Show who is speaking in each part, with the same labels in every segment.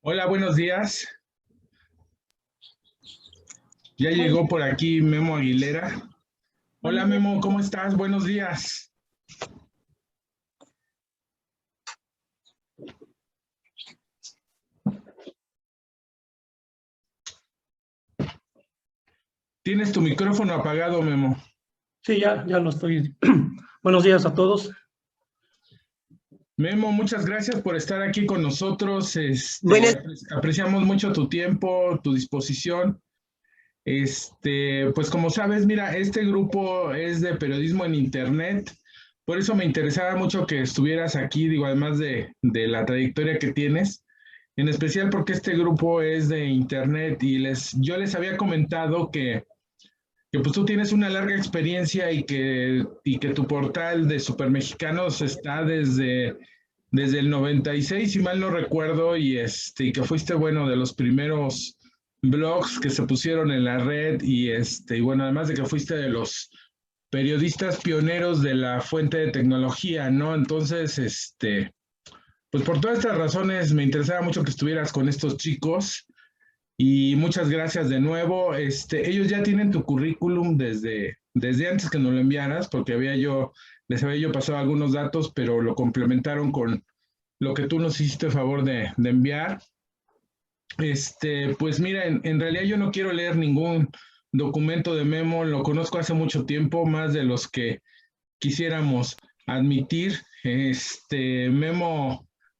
Speaker 1: Hola, buenos días. Ya llegó por aquí Memo Aguilera. Hola
Speaker 2: Buenos días.
Speaker 1: Memo, ¿cómo estás? Buenos días. Tienes tu micrófono apagado, Memo.
Speaker 2: Sí, ya lo estoy. Buenos días a todos.
Speaker 1: Memo, muchas gracias por estar aquí con nosotros.
Speaker 3: Buenas,
Speaker 1: Apreciamos mucho tu tiempo, tu disposición. Pues como sabes, mira, este grupo es de periodismo en internet. Por eso me interesaba mucho que estuvieras aquí, digo, además de la trayectoria que tienes, en especial porque este grupo es de internet y yo les había comentado que pues tú tienes una larga experiencia y que tu portal de Supermexicanos está desde el 96, si mal no recuerdo, y que fuiste, bueno, de los primeros blogs que se pusieron en la red y bueno, además de que fuiste de los periodistas pioneros de la fuente de tecnología, ¿no? Entonces, pues por todas estas razones me interesaba mucho que estuvieras con estos chicos y muchas gracias de nuevo. Ellos ya tienen tu currículum desde antes que nos lo enviaras, porque les había yo pasado algunos datos, pero lo complementaron con lo que tú nos hiciste favor de enviar. Pues mira, en realidad yo no quiero leer ningún documento de Memo, lo conozco hace mucho tiempo, más de los que quisiéramos admitir.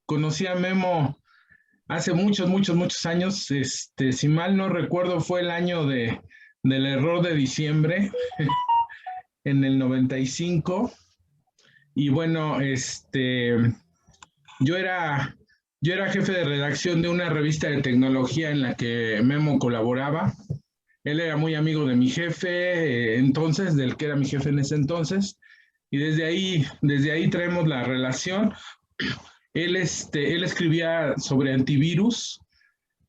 Speaker 1: Conocí a Memo hace muchos, muchos, muchos años. Si mal no recuerdo, fue el año del error de diciembre, en el 95. Y bueno, yo era, yo era jefe de redacción de una revista de tecnología en la que Memo colaboraba. Él era muy amigo de mi jefe, entonces, del que era mi jefe en ese entonces. Y desde ahí traemos la relación. Él escribía sobre antivirus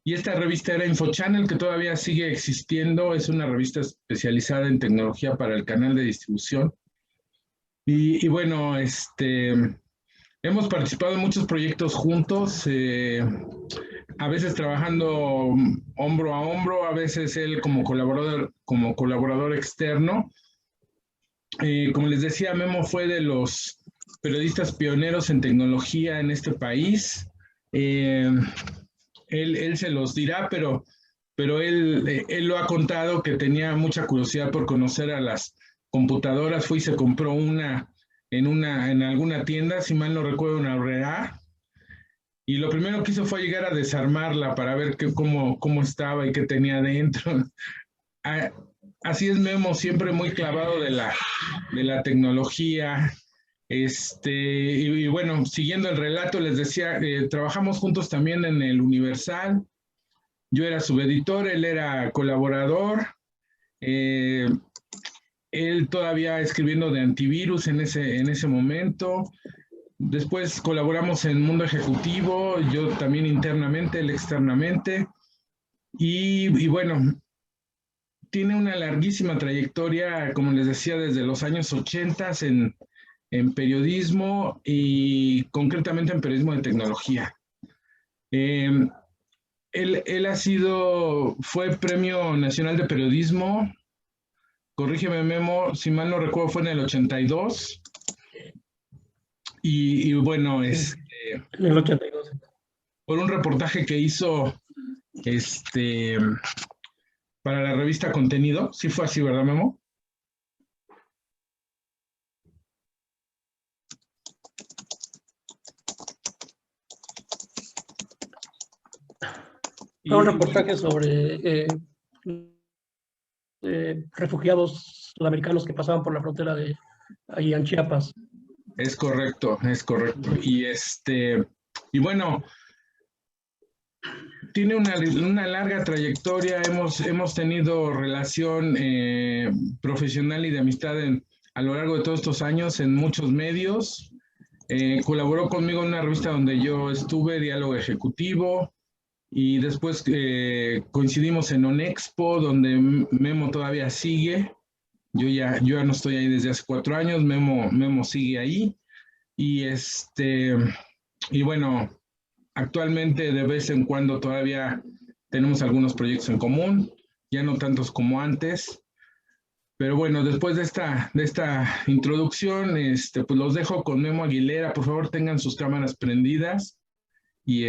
Speaker 1: y esta revista era InfoChannel, que todavía sigue existiendo. Es una revista especializada en tecnología para el canal de distribución. Y bueno, hemos participado en muchos proyectos juntos, a veces trabajando hombro a hombro, a veces él como colaborador externo. Como les decía, Memo fue de los periodistas pioneros en tecnología en este país. Eh, él se los dirá, pero él lo ha contado que tenía mucha curiosidad por conocer a las computadoras. Fue y se compró una en alguna tienda, si mal no recuerdo, una Aurrera. Y lo primero que hizo fue llegar a desarmarla para ver cómo estaba y qué tenía dentro. Así es Memo, siempre muy clavado de la tecnología. Y bueno, siguiendo el relato, les decía, trabajamos juntos también en el Universal. Yo era subeditor, él era colaborador. eh, Él todavía escribiendo de antivirus en ese momento. Después colaboramos en Mundo Ejecutivo, yo también internamente, él externamente. Y bueno, tiene una larguísima trayectoria, como les decía, desde los años 80 en periodismo y concretamente en periodismo de tecnología. Eh, fue Premio Nacional de Periodismo, corrígeme Memo, si mal no recuerdo fue en el 82. Y bueno,
Speaker 2: En el 82.
Speaker 1: por un reportaje que hizo este, para la revista Contenido, sí fue así, ¿verdad, Memo?
Speaker 2: Fue un reportaje sobre refugiados sudamericanos que pasaban por la frontera de ahí en Chiapas.
Speaker 1: Es correcto, es correcto. Y bueno, tiene una larga trayectoria, hemos tenido relación profesional y de amistad a lo largo de todos estos años en muchos medios. Colaboró conmigo en una revista donde yo estuve, Diálogo Ejecutivo, y después coincidimos en ONEXPO, donde Memo todavía sigue. Yo ya no estoy ahí desde hace 4 años, Memo sigue ahí. Y y bueno, Actualmente, de vez en cuando, todavía tenemos algunos proyectos en común, ya no tantos como antes. Pero bueno, después de esta introducción, pues los dejo con Memo Aguilera. Por favor, tengan sus cámaras prendidas. Y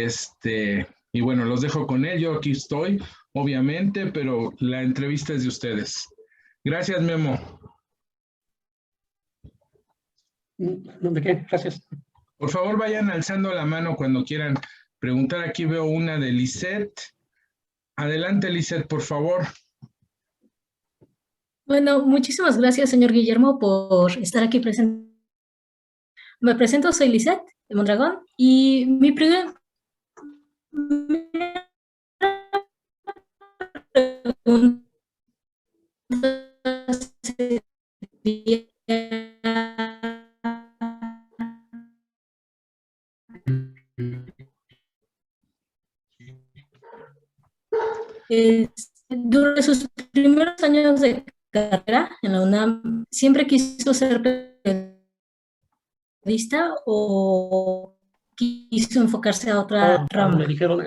Speaker 1: bueno, los dejo con él. Yo aquí estoy, obviamente, pero la entrevista es de ustedes. Gracias, Memo.
Speaker 2: ¿De qué? Gracias.
Speaker 1: Por favor, vayan alzando la mano cuando quieran preguntar. Aquí veo una de Lisette. Adelante, Lisette, por favor.
Speaker 3: Bueno, muchísimas gracias, señor Guillermo, por estar aquí presente. Me presento, soy Lisette de Mondragón y mi primera pregunta sería, durante sus primeros años de carrera en la UNAM, ¿siempre quiso ser periodista o quiso enfocarse a otra rama?
Speaker 2: Me dijeron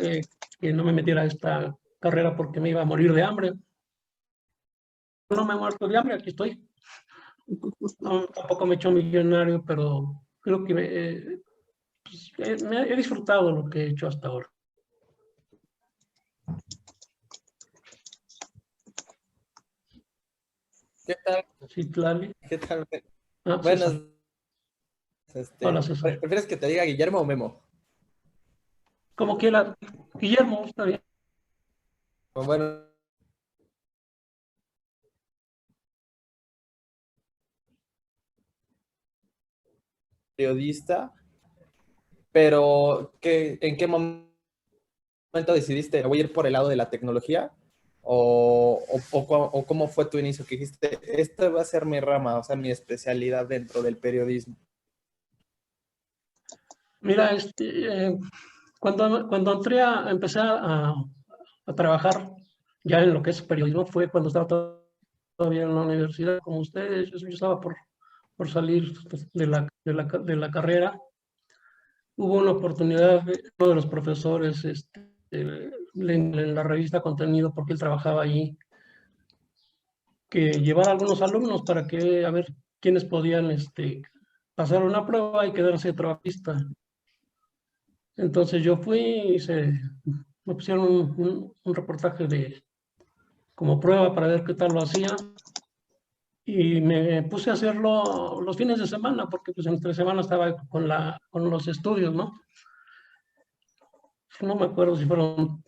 Speaker 2: que no me metiera a esta carrera porque me iba a morir de hambre. No me he muerto de hambre, aquí estoy. No, tampoco me he hecho millonario, pero creo que me he disfrutado lo que he hecho hasta ahora.
Speaker 4: ¿Qué tal?
Speaker 2: Sí, Tlali.
Speaker 4: ¿Qué tal?
Speaker 2: Buenas. Hola, César.
Speaker 4: ¿Prefieres que te diga Guillermo o Memo?
Speaker 2: Como quiera. Guillermo, está bien.
Speaker 4: Bueno, periodista, pero ¿en qué momento decidiste, voy a ir por el lado de la tecnología? ¿O cómo fue tu inicio? Que dijiste, esta va a ser mi rama, o sea, mi especialidad dentro del periodismo.
Speaker 2: Mira, cuando empecé a trabajar ya en lo que es periodismo fue cuando estaba todavía en la universidad, como ustedes. Yo estaba por salir de la carrera. Hubo una oportunidad de uno de los profesores en la revista Contenido, porque él trabajaba allí, que llevara a algunos alumnos para que a ver quiénes podían pasar una prueba y quedarse trabajista. Entonces yo fui y me pusieron un reportaje como prueba para ver qué tal lo hacía. Y me puse a hacerlo los fines de semana, porque pues entre semana estaba con los estudios, ¿no? No me acuerdo si fueron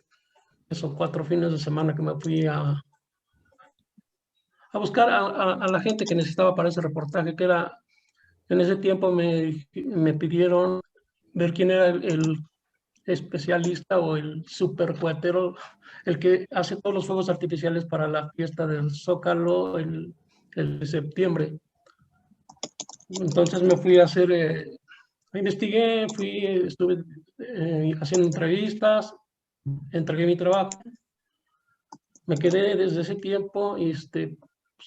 Speaker 2: 3 o 4 fines de semana que me fui a buscar a la gente que necesitaba para ese reportaje, que era, en ese tiempo me pidieron ver quién era el especialista o el super cuatero, el que hace todos los fuegos artificiales para la fiesta del Zócalo el de septiembre. Entonces me fui a hacer, investigué, estuve haciendo entrevistas, entregué mi trabajo, me quedé desde ese tiempo y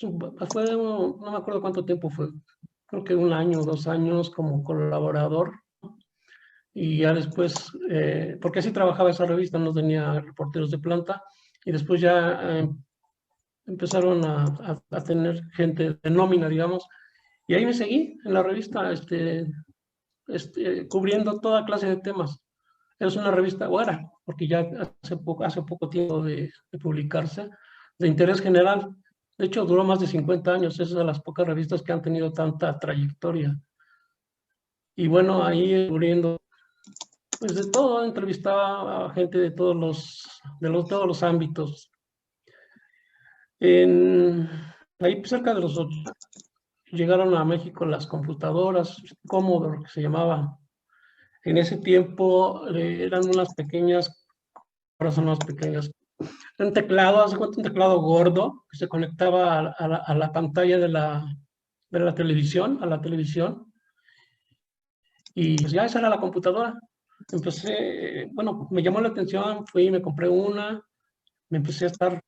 Speaker 2: no me acuerdo cuánto tiempo fue, creo que 1 año, 2 años como colaborador. Y ya después, porque así trabajaba esa revista, no tenía reporteros de planta, y después ya empezaron a tener gente de nómina, digamos, y ahí me seguí en la revista, cubriendo toda clase de temas. Es una revista, buena, porque ya hace poco tiempo de publicarse, de interés general. De hecho, duró más de 50 años, es de las pocas revistas que han tenido tanta trayectoria. Y bueno, ahí cubriendo pues de todo, entrevistaba a gente de todos los ámbitos. Ahí cerca de los 80, llegaron a México las computadoras, Commodore, que se llamaba. En ese tiempo eran unas pequeñas, ahora son más pequeñas. Un teclado, hace cuenta, un teclado gordo, que se conectaba a la pantalla de la televisión, y pues ya esa era la computadora. Empecé, bueno, me llamó la atención, fui y me compré una, me empecé a estar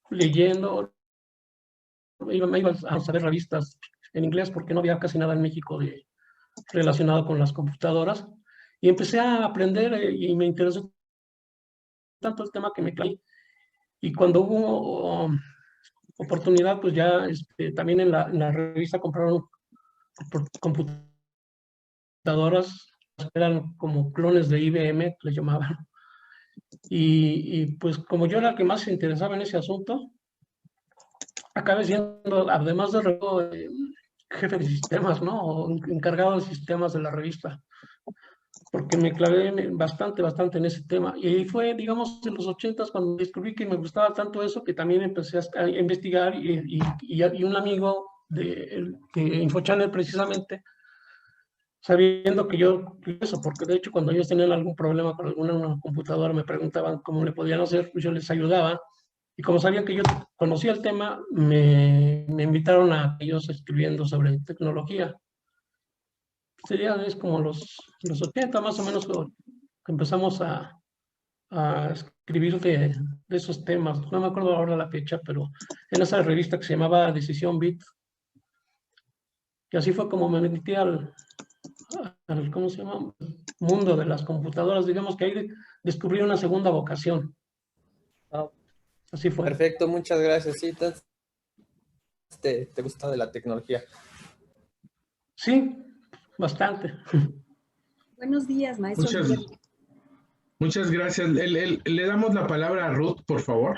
Speaker 2: leyendo, me iba a ver revistas en inglés porque no había casi nada en México relacionado con las computadoras. Y empecé a aprender y me interesó tanto el tema que me clavé. Y cuando hubo oportunidad, pues ya también en la revista compraron computadoras, eran como clones de IBM, les llamaban. Y pues como yo era el que más se interesaba en ese asunto, acabé siendo, además de jefe de sistemas, ¿no? O encargado de sistemas de la revista, porque me clavé bastante en ese tema. Y ahí fue, digamos, en los 80s cuando descubrí que me gustaba tanto eso, que también empecé a investigar y un amigo de InfoChannel precisamente, sabiendo que yo, eso, porque de hecho cuando ellos tenían algún problema con alguna computadora me preguntaban cómo le podían hacer, pues yo les ayudaba. Y como sabían que yo conocía el tema, me invitaron a ellos escribiendo sobre tecnología. Es como los 80 más o menos que empezamos a escribir de esos temas. No me acuerdo ahora la fecha, pero en esa revista que se llamaba Decisión Bit. Y así fue como me metí al ¿cómo se llama? Mundo de las computadoras. Digamos que ahí descubrí una segunda vocación.
Speaker 4: Ah,
Speaker 2: Así fue.
Speaker 4: perfecto, muchas gracias. Sí, entonces, ¿te gusta de la tecnología?
Speaker 2: Sí, bastante.
Speaker 5: Buenos días, maestro Guillermo.
Speaker 1: Muchas gracias. Le damos la palabra a Ruth, por favor.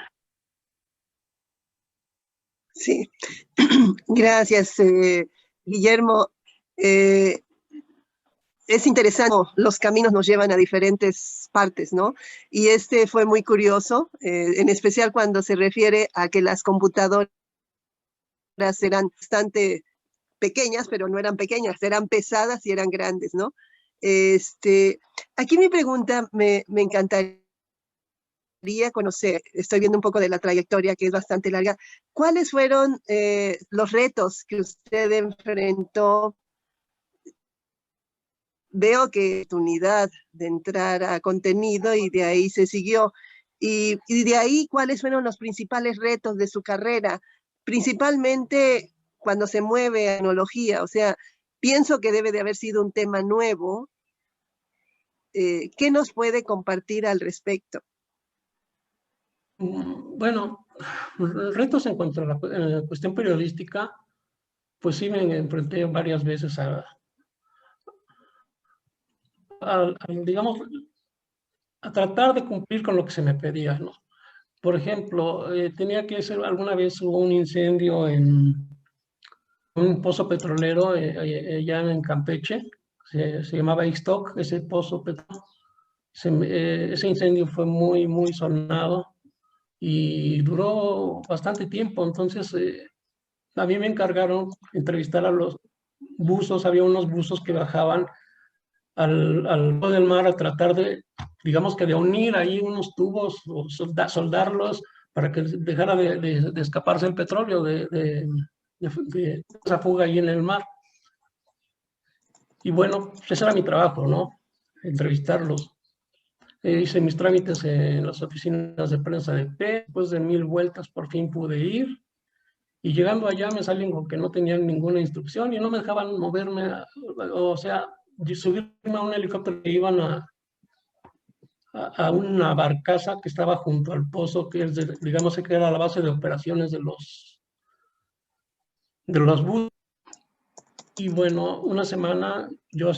Speaker 6: Sí, gracias, Guillermo. Es interesante, los caminos nos llevan a diferentes partes, ¿no? Y este fue muy curioso, en especial cuando se refiere a que las computadoras eran bastante pequeñas, pero no eran pequeñas, eran pesadas y eran grandes, ¿no? Aquí mi pregunta me encantaría conocer, estoy viendo un poco de la trayectoria que es bastante larga, ¿cuáles fueron los retos que usted enfrentó? Veo que oportunidad de entrar a contenido y de ahí se siguió. Y de ahí, ¿cuáles fueron los principales retos de su carrera? Principalmente cuando se mueve a tecnología, o sea, pienso que debe de haber sido un tema nuevo. ¿Qué nos puede compartir al respecto?
Speaker 2: Bueno, retos en cuanto a la cuestión periodística, pues sí me enfrenté varias veces digamos, a tratar de cumplir con lo que se me pedía, ¿no? Por ejemplo, tenía que ser, alguna vez hubo un incendio en un pozo petrolero allá en Campeche, se llamaba Ixtoc, ese pozo petrolero. Ese incendio fue muy sonado y duró bastante tiempo, entonces a mí me encargaron entrevistar a los buzos, había unos buzos que bajaban al del mar a tratar de, digamos que de unir ahí unos tubos o soldarlos para que dejara de escaparse el petróleo de esa fuga ahí en el mar. Y bueno, ese era mi trabajo, ¿no? Entrevistarlos. Hice mis trámites en las oficinas de prensa de P, después de 1000 vueltas por fin pude ir. Y llegando allá me salían con que no tenían ninguna instrucción y no me dejaban moverme, o sea, subirme a un helicóptero que iban a una barcaza que estaba junto al pozo, que es, digamos que era la base de operaciones de los buses. Y bueno, una semana yo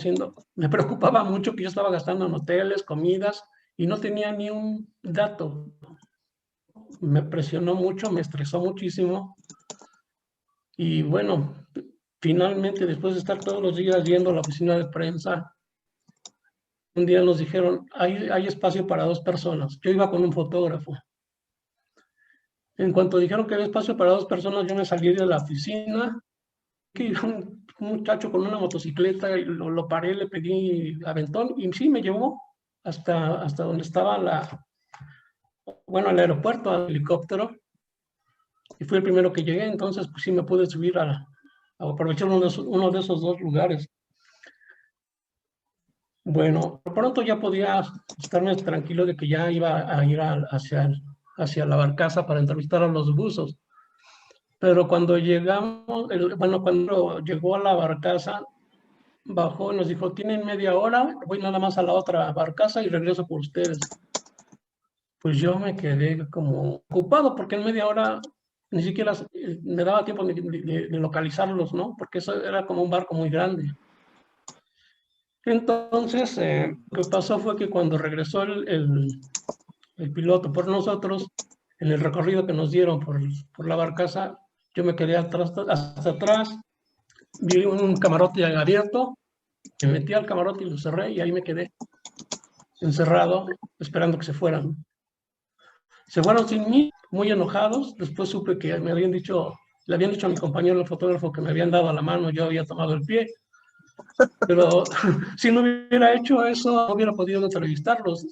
Speaker 2: me preocupaba mucho que yo estaba gastando en hoteles, comidas, y no tenía ni un dato. Me presionó mucho, me estresó muchísimo. Y bueno, finalmente, después de estar todos los días yendo a la oficina de prensa, un día nos dijeron, hay espacio para 2 personas. Yo iba con un fotógrafo. En cuanto dijeron que había espacio para 2 personas, yo me salí de la oficina, que un muchacho con una motocicleta, y lo paré, le pedí aventón, y sí, me llevó hasta donde estaba el aeropuerto, al helicóptero, y fui el primero que llegué, entonces pues sí me pude subir a aprovechar uno de esos 2 lugares. Bueno, por pronto ya podía estarme tranquilo de que ya iba a ir hacia la barcaza para entrevistar a los buzos. Pero cuando llegamos, cuando llegó a la barcaza, bajó y nos dijo, tienen media hora, voy nada más a la otra barcaza y regreso por ustedes. Pues yo me quedé como ocupado porque en media hora ni siquiera me daba tiempo de localizarlos, ¿no? Porque eso era como un barco muy grande. Entonces, lo que pasó fue que cuando regresó el piloto por nosotros, en el recorrido que nos dieron por la barcaza, yo me quedé hasta atrás, vi un camarote abierto, me metí al camarote y lo cerré y ahí me quedé encerrado esperando que se fueran. Se fueron sin mí, muy enojados. Después supe que le habían dicho a mi compañero el fotógrafo que me habían dado la mano, yo había tomado el pie. Pero si no hubiera hecho eso, no hubiera podido entrevistarlos.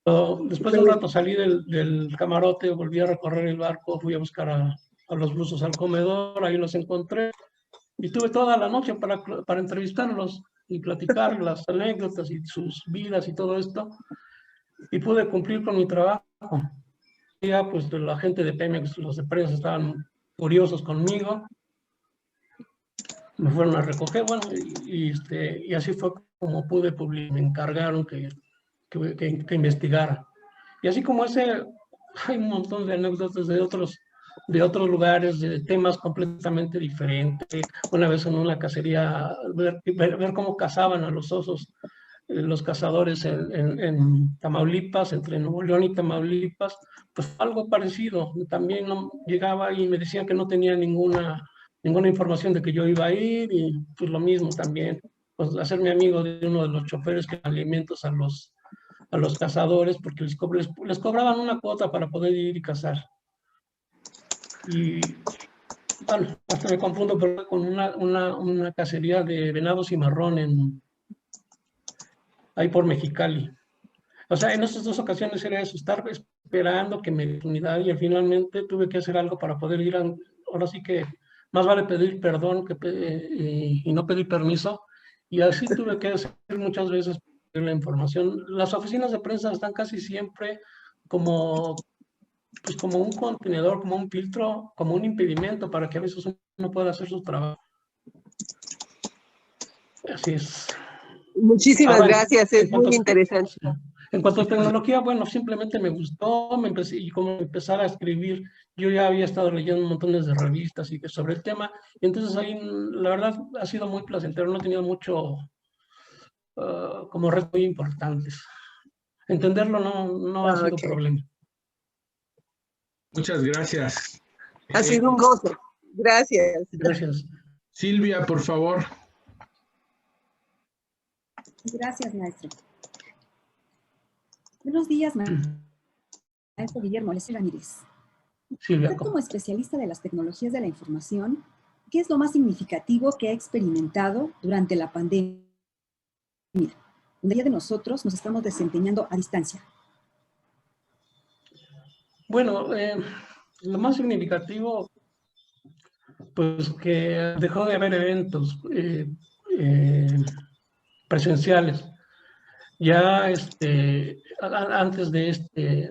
Speaker 2: Después de un rato salí del camarote, volví a recorrer el barco, fui a buscar a los buzos al comedor, ahí los encontré y tuve toda la noche para entrevistarlos y platicar las anécdotas y sus vidas y todo esto, y pude cumplir con mi trabajo. Ya pues la gente de Pemex, los de prensa estaban furiosos conmigo, me fueron a recoger, bueno, y así fue como pude publicar, me encargaron que investigara. Y así como ese, hay un montón de anécdotas de otros lugares, de temas completamente diferentes. Una vez en una cacería, ver cómo cazaban a los osos, los cazadores en Tamaulipas, entre Nuevo León y Tamaulipas, pues algo parecido. También llegaba y me decían que no tenía ninguna información de que yo iba a ir, y pues lo mismo también, pues hacerme amigo de uno de los choferes que alimentos a los cazadores, porque les cobraban una cuota para poder ir y cazar. Y bueno, hasta me confundo con una cacería de venado cimarrón ahí por Mexicali. O sea, en esas dos ocasiones era eso, estar esperando que me dé unidad, y finalmente tuve que hacer algo para poder ir. Ahora sí que más vale pedir perdón y no pedir permiso, y así tuve que hacer muchas veces la información. Las oficinas de prensa están casi siempre como un contenedor, como un filtro, como un impedimento para que a veces uno pueda hacer su trabajo. Así es.
Speaker 6: Muchísimas gracias, es muy interesante.
Speaker 2: En cuanto a tecnología, bueno, simplemente me gustó, y como empezar a escribir, yo ya había estado leyendo montones de revistas y sobre el tema, y entonces ahí la verdad ha sido muy placentero, no he tenido mucho como retos muy importantes. Entenderlo no ha sido problema.
Speaker 1: Muchas gracias.
Speaker 6: Ha sido un gozo. Gracias.
Speaker 2: Gracias.
Speaker 1: Silvia, por favor.
Speaker 5: Gracias, maestro. Buenos días, maestro Guillermo Ramírez.
Speaker 2: Silvia,
Speaker 5: usted como especialista de las tecnologías de la información, ¿qué es lo más significativo que ha experimentado durante la pandemia? La mayoría de nosotros nos estamos desempeñando a distancia.
Speaker 2: Bueno, lo más significativo, pues que dejó de haber eventos presenciales. Ya antes de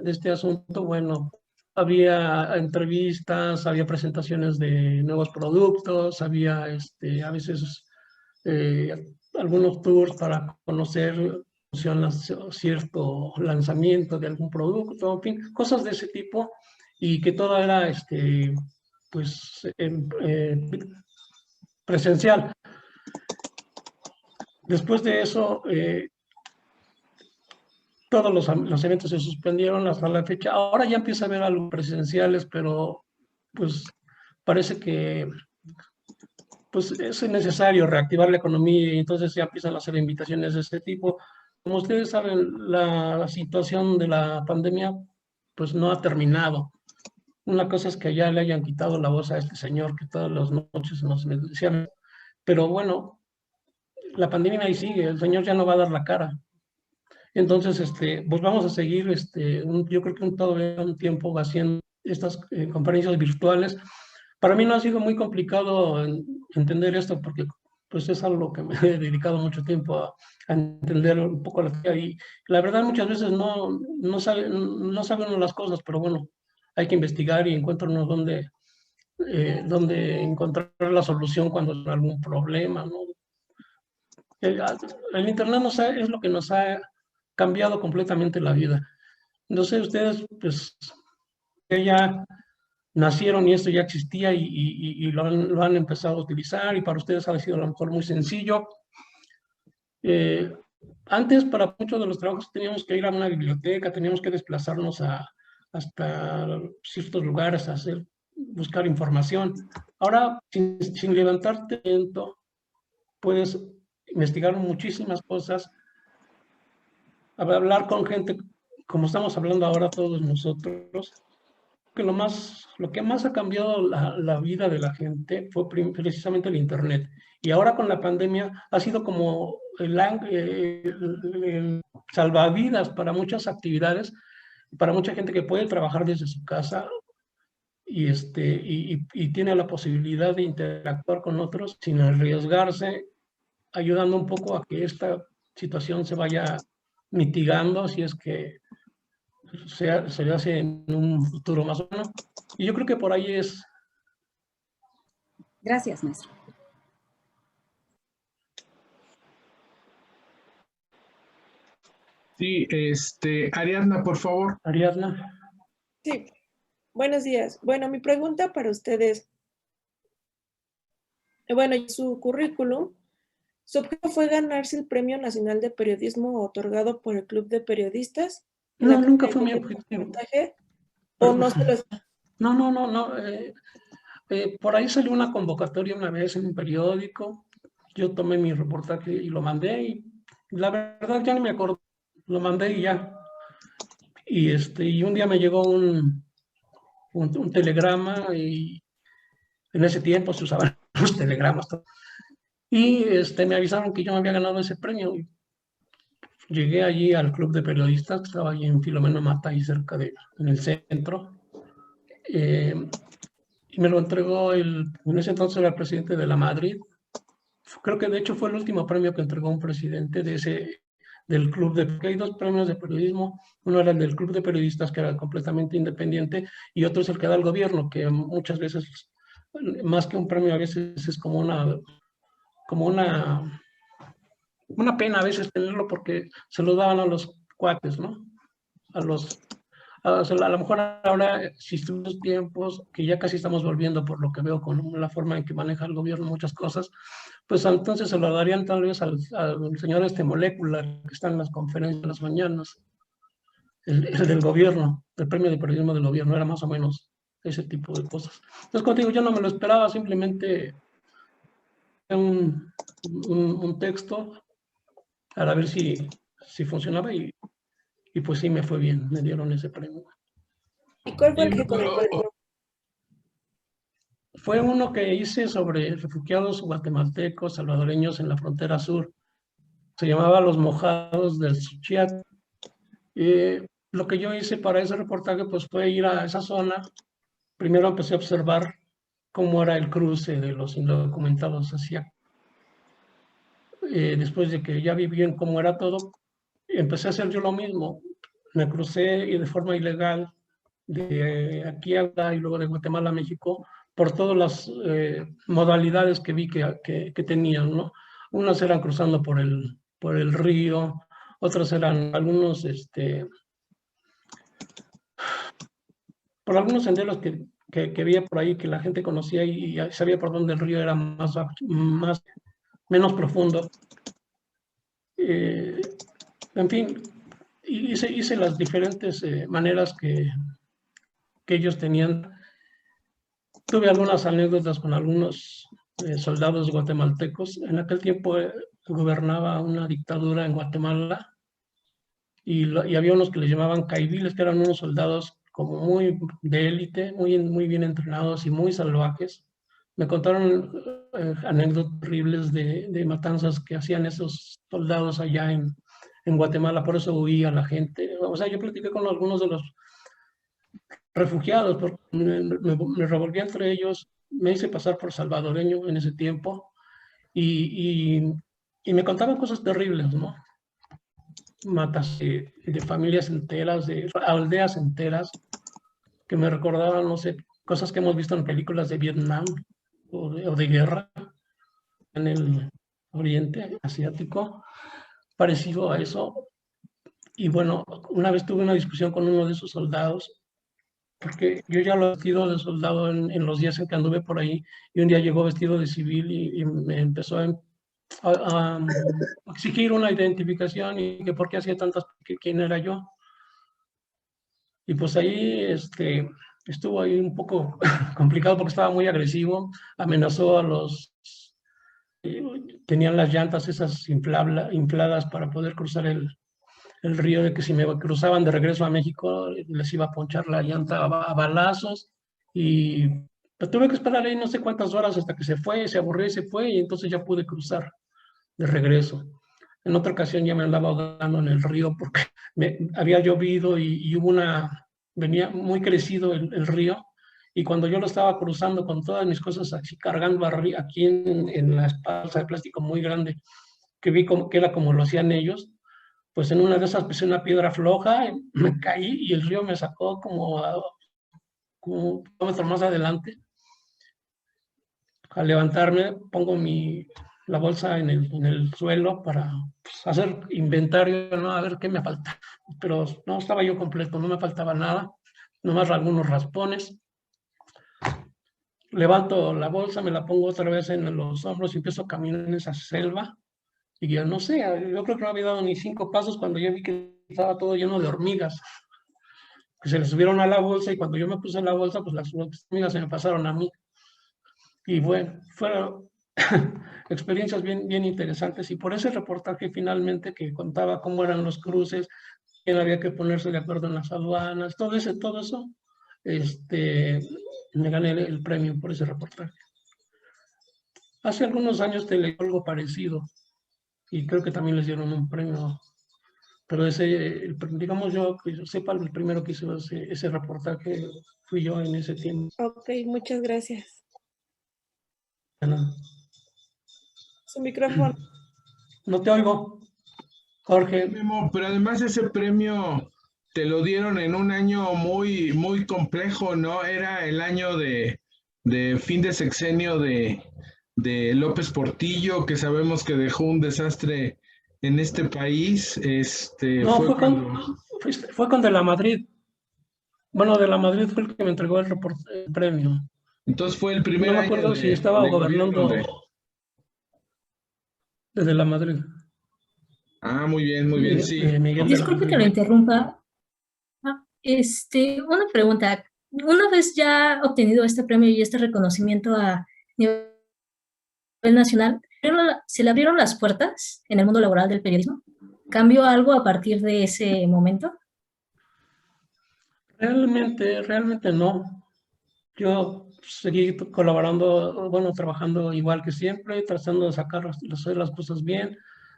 Speaker 2: este asunto, bueno, había entrevistas, había presentaciones de nuevos productos, había a veces algunos tours para conocer cierto lanzamiento de algún producto, en fin, cosas de ese tipo, y que todo era pues presencial. Después de eso, todos los eventos se suspendieron hasta la fecha. Ahora ya empieza a haber algo presenciales, pero pues parece que pues es necesario reactivar la economía, y entonces ya empiezan a hacer invitaciones de este tipo. Como ustedes saben, la situación de la pandemia pues no ha terminado. Una cosa es que ya le hayan quitado la voz a este señor que todas las noches nos decía, pero bueno, la pandemia ahí sigue, el señor ya no va a dar la cara. Entonces, pues vamos a seguir, yo creo que todavía un tiempo haciendo estas conferencias virtuales. Para mí no ha sido muy complicado entender esto, porque pues es algo que me he dedicado mucho tiempo a entender un poco la teoría, y la verdad muchas veces no sabe uno las cosas, pero bueno, hay que investigar y encuentra uno dónde encontrar la solución cuando hay algún problema, ¿no? El Internet es lo que nos ha cambiado completamente la vida. No sé, ustedes, pues, que ya nacieron y esto ya existía y lo han empezado a utilizar, y para ustedes ha sido a lo mejor muy sencillo. Antes, para muchos de los trabajos teníamos que ir a una biblioteca, teníamos que desplazarnos hasta ciertos lugares a buscar información. Ahora, sin levantarte lento, puedes investigar muchísimas cosas, hablar con gente, como estamos hablando ahora todos nosotros, que lo que más ha cambiado la vida de la gente fue precisamente el Internet. Y ahora con la pandemia ha sido como el salvavidas para muchas actividades, para mucha gente que puede trabajar desde su casa y tiene la posibilidad de interactuar con otros sin arriesgarse, ayudando un poco a que esta situación se vaya mitigando, si es que se hace en un futuro más o menos. Y yo creo que por ahí es.
Speaker 5: Gracias, maestro.
Speaker 1: Sí, Ariadna, por favor.
Speaker 2: Ariadna.
Speaker 7: Sí, buenos días. Bueno, mi pregunta para ustedes, bueno, su currículum, su objetivo fue ganarse el Premio Nacional de Periodismo otorgado por el Club de Periodistas.
Speaker 2: No, nunca fue mi objetivo.
Speaker 7: ¿O no se los...
Speaker 2: No. Por ahí salió una convocatoria una vez en un periódico. Yo tomé mi reportaje y lo mandé, y la verdad ya ni me acuerdo. Lo mandé y ya. Y un día me llegó un telegrama, y en ese tiempo se usaban los telegramas. Y me avisaron que yo me había ganado ese premio. Llegué allí al Club de Periodistas, que estaba allí en Filomeno Mata, ahí cerca en el centro. Y me lo entregó en ese entonces era el presidente de la Madrid. Creo que de hecho fue el último premio que entregó un presidente del club porque hay dos premios de periodismo. Uno era el del Club de Periodistas, que era completamente independiente, y otro es el que da el gobierno, que muchas veces, más que un premio, a veces es como una pena a veces tenerlo, porque se lo daban a los cuates, ¿no? A lo mejor ahora existen los tiempos que ya casi estamos volviendo, por lo que veo con la forma en que maneja el gobierno muchas cosas, pues entonces se lo darían tal vez al señor Molécula, que está en las conferencias de las mañanas, el del gobierno, el premio de periodismo del gobierno, era más o menos ese tipo de cosas. Entonces, como digo, yo no me lo esperaba, simplemente un texto para ver si funcionaba, y pues sí, me fue bien, me dieron ese premio.
Speaker 7: ¿Y cuál fue el que colocó?
Speaker 2: Fue uno que hice sobre refugiados guatemaltecos, salvadoreños en la frontera sur. Se llamaba Los Mojados del Suchiat. Lo que yo hice para ese reportaje pues fue ir a esa zona. Primero empecé a observar cómo era el cruce de los indocumentados hacia. Después de que ya vi bien cómo era todo, empecé a hacer yo lo mismo. Me crucé y de forma ilegal de aquí a allá, y luego de Guatemala a México, por todas las modalidades que vi que tenían, ¿no? Unas eran cruzando por el río, otras eran por algunos senderos que había por ahí, que la gente conocía y sabía por dónde el río era menos profundo. En fin, hice las diferentes maneras que ellos tenían. Tuve algunas anécdotas con algunos soldados guatemaltecos. En aquel tiempo gobernaba una dictadura en Guatemala, y había unos que les llamaban caiviles, que eran unos soldados como muy de élite, muy bien entrenados y muy salvajes. Me contaron anécdotas horribles de matanzas que hacían esos soldados allá en Guatemala, por eso huía la gente. O sea, yo platiqué con algunos de los refugiados, porque me revolví entre ellos, me hice pasar por salvadoreño en ese tiempo, y me contaban cosas terribles, ¿no? Matas de familias enteras, de aldeas enteras, que me recordaban, no sé, cosas que hemos visto en películas de Vietnam o de guerra, en Oriente Asiático, parecido a eso. Y bueno, una vez tuve una discusión con uno de esos soldados, porque yo ya lo he vestido de soldado en los días en que anduve por ahí, y un día llegó vestido de civil y me empezó a exigir una identificación y que por qué hacía tantas, que quién era yo. Y pues ahí estuvo ahí un poco complicado porque estaba muy agresivo, amenazó a los... tenían las llantas esas infladas para poder cruzar el río, de que si me cruzaban de regreso a México les iba a ponchar la llanta a balazos, y pues tuve que esperar ahí no sé cuántas horas hasta que se fue, se aburrió y se fue, y entonces ya pude cruzar de regreso. En otra ocasión ya me andaba ahogando en el río porque había llovido y hubo venía muy crecido el río, y cuando yo lo estaba cruzando con todas mis cosas así cargando aquí en la balsa de plástico muy grande, que vi que era como lo hacían ellos, pues en una de esas pisé una piedra floja, me caí y el río me sacó como un kilómetro más adelante. Al levantarme pongo la bolsa en el suelo para pues, hacer inventario, ¿no? A ver qué me falta. Pero no estaba yo completo, no me faltaba nada, nomás algunos raspones. Levanto la bolsa, me la pongo otra vez en los hombros y empiezo a caminar en esa selva. Y yo no sé, yo creo que no había dado ni 5 pasos cuando yo vi que estaba todo lleno de hormigas, que se le subieron a la bolsa, y cuando yo me puse en la bolsa, pues las hormigas se me pasaron a mí. Y bueno, fueron experiencias bien, bien interesantes, y por ese reportaje finalmente que contaba cómo eran los cruces, quién había que ponerse de acuerdo en las aduanas, todo eso, me gané el premio por ese reportaje. Hace algunos años te leí algo parecido, y creo que también les dieron un premio, pero digamos que yo sepa, el primero que hizo ese reportaje fui yo en ese tiempo.
Speaker 7: Ok, muchas gracias.
Speaker 2: Bueno,
Speaker 7: Su micrófono.
Speaker 2: no te oigo, Jorge.
Speaker 1: Memo, pero además ese premio te lo dieron en un año muy, muy complejo, ¿no? Era el año de fin de sexenio de López Portillo, que sabemos que dejó un desastre en este país.
Speaker 2: No,
Speaker 1: fue
Speaker 2: fue con De la Madrid. Bueno, De la Madrid fue el que me entregó el premio.
Speaker 1: Entonces fue el primer
Speaker 2: No me
Speaker 1: año
Speaker 2: acuerdo si estaba gobernando desde la Madrid.
Speaker 1: Ah, muy bien, sí.
Speaker 2: Miguel
Speaker 3: Disculpe que lo interrumpa. Una pregunta. Una vez ya obtenido este premio y este reconocimiento a nivel nacional, ¿se le abrieron las puertas en el mundo laboral del periodismo? ¿Cambió algo a partir de ese momento?
Speaker 2: Realmente no. Yo seguí colaborando, bueno, trabajando igual que siempre, tratando de hacer las cosas bien.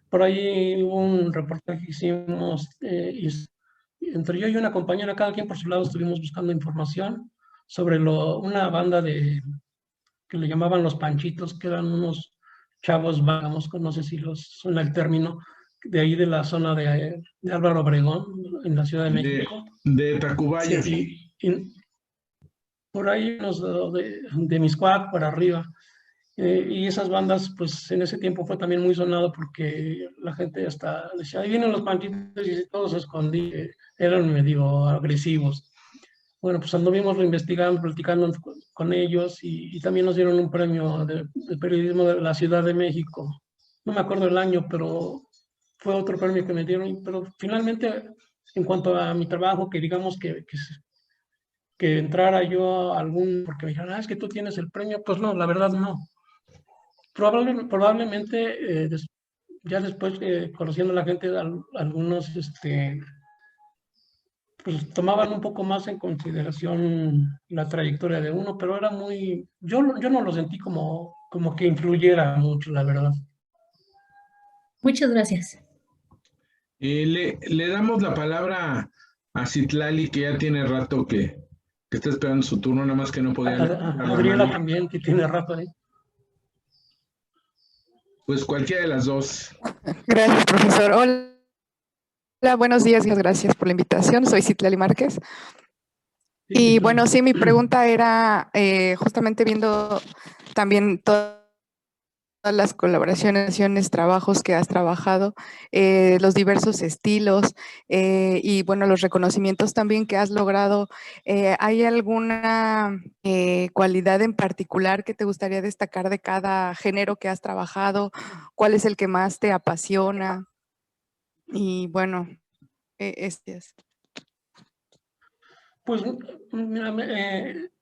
Speaker 2: Por ahí hubo un reportaje que hicimos, entre yo y una compañera, cada quien por su lado estuvimos buscando información sobre una banda que le llamaban los Panchitos, que eran unos chavos vagamos, no sé si suena el término, de ahí de la zona de Álvaro Obregón, en la Ciudad de México.
Speaker 1: De Tacubaya.
Speaker 2: Sí, por ahí de Mixcoac para arriba. Y esas bandas, pues en ese tiempo fue también muy sonado porque la gente hasta decía, ahí vienen los Panchitos, y todos se escondían, eran medio agresivos. Bueno, pues anduvimos investigando, platicando con ellos, y también nos dieron un premio de periodismo de la Ciudad de México. No me acuerdo el año, pero fue otro premio que me dieron. Pero finalmente, en cuanto a mi trabajo, que digamos que entrara yo a porque me dijeron, es que tú tienes el premio, pues no, la verdad no. Probablemente ya después, conociendo a la gente, algunos pues tomaban un poco más en consideración la trayectoria de uno, pero era yo no lo sentí como que influyera mucho, la verdad.
Speaker 3: Muchas gracias.
Speaker 1: Le damos la palabra a Citlali, que ya tiene rato que está esperando su turno, nada más que no podía.
Speaker 2: Adriela también, que tiene rato ahí.
Speaker 1: Pues cualquiera de las dos.
Speaker 8: Gracias, profesor. Hola, buenos días, muchas gracias por la invitación. Soy Citlali Márquez. Y bueno, sí, mi pregunta era justamente viendo también toda las colaboraciones, trabajos que has trabajado, los diversos estilos y bueno, los reconocimientos también que has logrado. ¿Hay alguna cualidad en particular que te gustaría destacar de cada género que has trabajado? ¿Cuál es el que más te apasiona? Y bueno, este es.
Speaker 2: Pues mira,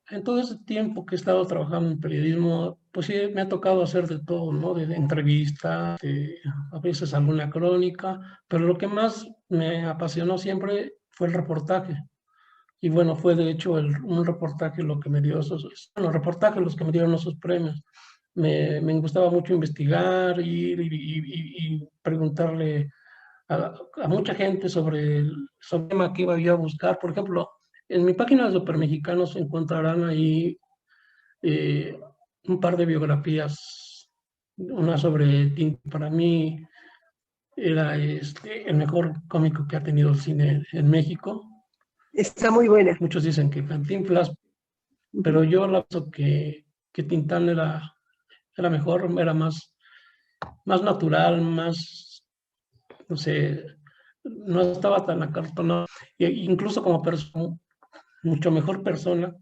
Speaker 2: en todo ese tiempo que he estado trabajando en periodismo, pues sí, me ha tocado hacer de todo, ¿no? De entrevistas, a veces alguna crónica, pero lo que más me apasionó siempre fue el reportaje. Y bueno, fue de hecho un reportaje lo que me dio los reportajes los que me dieron esos premios. Me gustaba mucho investigar, ir y preguntarle a mucha gente sobre el tema que iba yo a buscar. Por ejemplo, en mi página de Supermexicanos encontrarán ahí un par de biografías, una sobre Tintín. Para mí era el mejor cómico que ha tenido el cine en México.
Speaker 6: Está muy buena.
Speaker 2: Muchos dicen que Cantinflas, pero yo la pienso que Tintán era mejor, era más natural, más, no sé, no estaba tan acartonado, incluso como persona, mucho mejor persona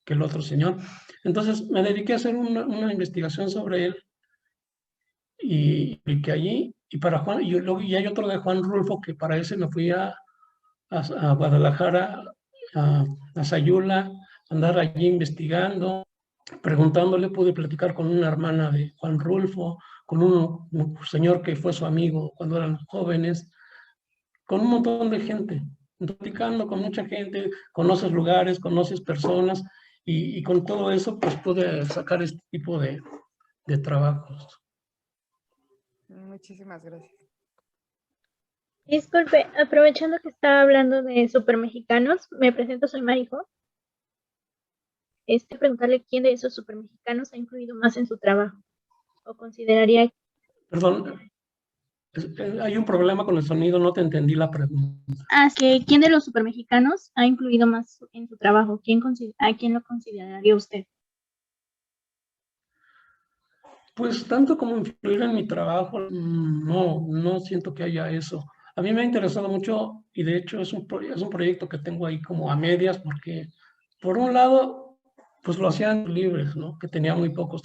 Speaker 2: que el otro señor. Entonces me dediqué a hacer una investigación sobre él y que allí, y para Juan, y hay otro de Juan Rulfo, que para ese me fui a Guadalajara, a Sayula, andar allí investigando, preguntándole. Pude platicar con una hermana de Juan Rulfo, con un señor que fue su amigo cuando eran jóvenes, con un montón de gente, platicando con mucha gente, conoces lugares, conoces personas, y con todo eso pues pude sacar este tipo de trabajos.
Speaker 8: Muchísimas gracias.
Speaker 9: Disculpe, aprovechando que estaba hablando de Supermexicanos, me presento, soy Marijo. Preguntarle quién de esos Supermexicanos ha influido más en su trabajo, o consideraría...
Speaker 2: Perdón, hay un problema con el sonido, no te entendí la pregunta.
Speaker 9: Que ¿quién de los Supermexicanos ha influido más en su trabajo? ¿A quién lo consideraría usted?
Speaker 2: Pues tanto como influir en mi trabajo, no siento que haya eso. A mí me ha interesado mucho, y de hecho es un proyecto que tengo ahí como a medias, porque por un lado, pues lo hacían libres, ¿no? Que tenía muy pocos,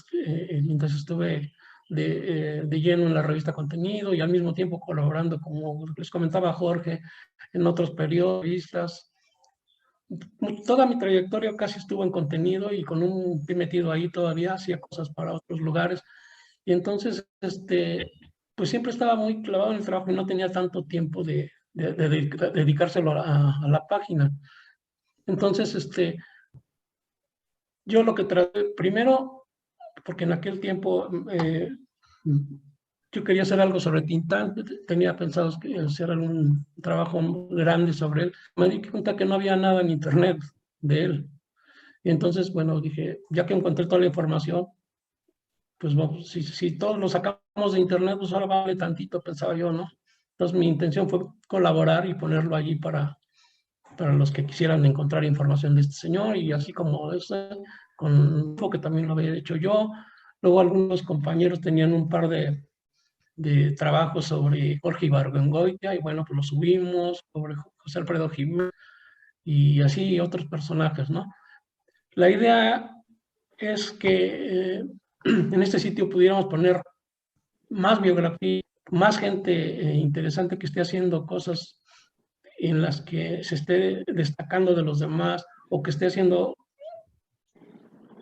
Speaker 2: mientras estuve de lleno en la revista Contenido, y al mismo tiempo colaborando, como les comentaba Jorge, en otros periodistas. Toda mi trayectoria casi estuvo en Contenido, y con un pie metido ahí todavía hacía cosas para otros lugares. Y entonces, pues siempre estaba muy clavado en el trabajo y no tenía tanto tiempo de dedicárselo a la página. Entonces, yo lo que traté, primero, porque en aquel tiempo yo quería hacer algo sobre Tintán, tenía pensado hacer algún trabajo grande sobre él. Me di cuenta que no había nada en internet de él. Y entonces, bueno, dije, ya que encontré toda la información, pues vamos, si todos lo sacamos de internet, pues ahora vale tantito, pensaba yo, ¿no? Entonces mi intención fue colaborar y ponerlo allí para los que quisieran encontrar información de este señor, y así como con un poco que también lo había hecho yo. Luego algunos compañeros tenían un par de trabajos sobre Jorge Ibargüengoitia, y bueno, pues lo subimos, sobre José Alfredo Jiménez, y así otros personajes, ¿no? La idea es que en este sitio pudiéramos poner más biografía, más gente interesante que esté haciendo cosas en las que se esté destacando de los demás, o que esté haciendo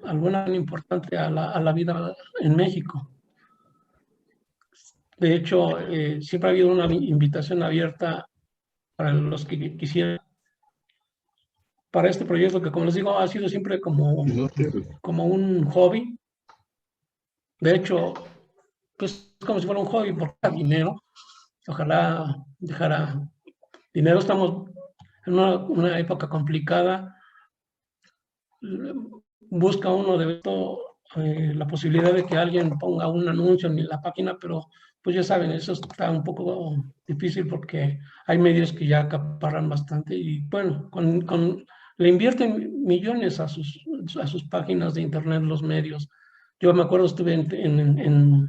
Speaker 2: alguna importante a la vida en México. De hecho, siempre ha habido una invitación abierta para los que quisieran, para este proyecto, que como les digo, ha sido siempre como un hobby. De hecho, pues como si fuera un hobby, porque dinero. Ojalá dejara dinero. Estamos en una época complicada. Busca uno de esto la posibilidad de que alguien ponga un anuncio en la página, pero pues ya saben, eso está un poco difícil porque hay medios que ya acaparan bastante, y bueno, le invierten millones a sus páginas de internet los medios. Yo me acuerdo, estuve en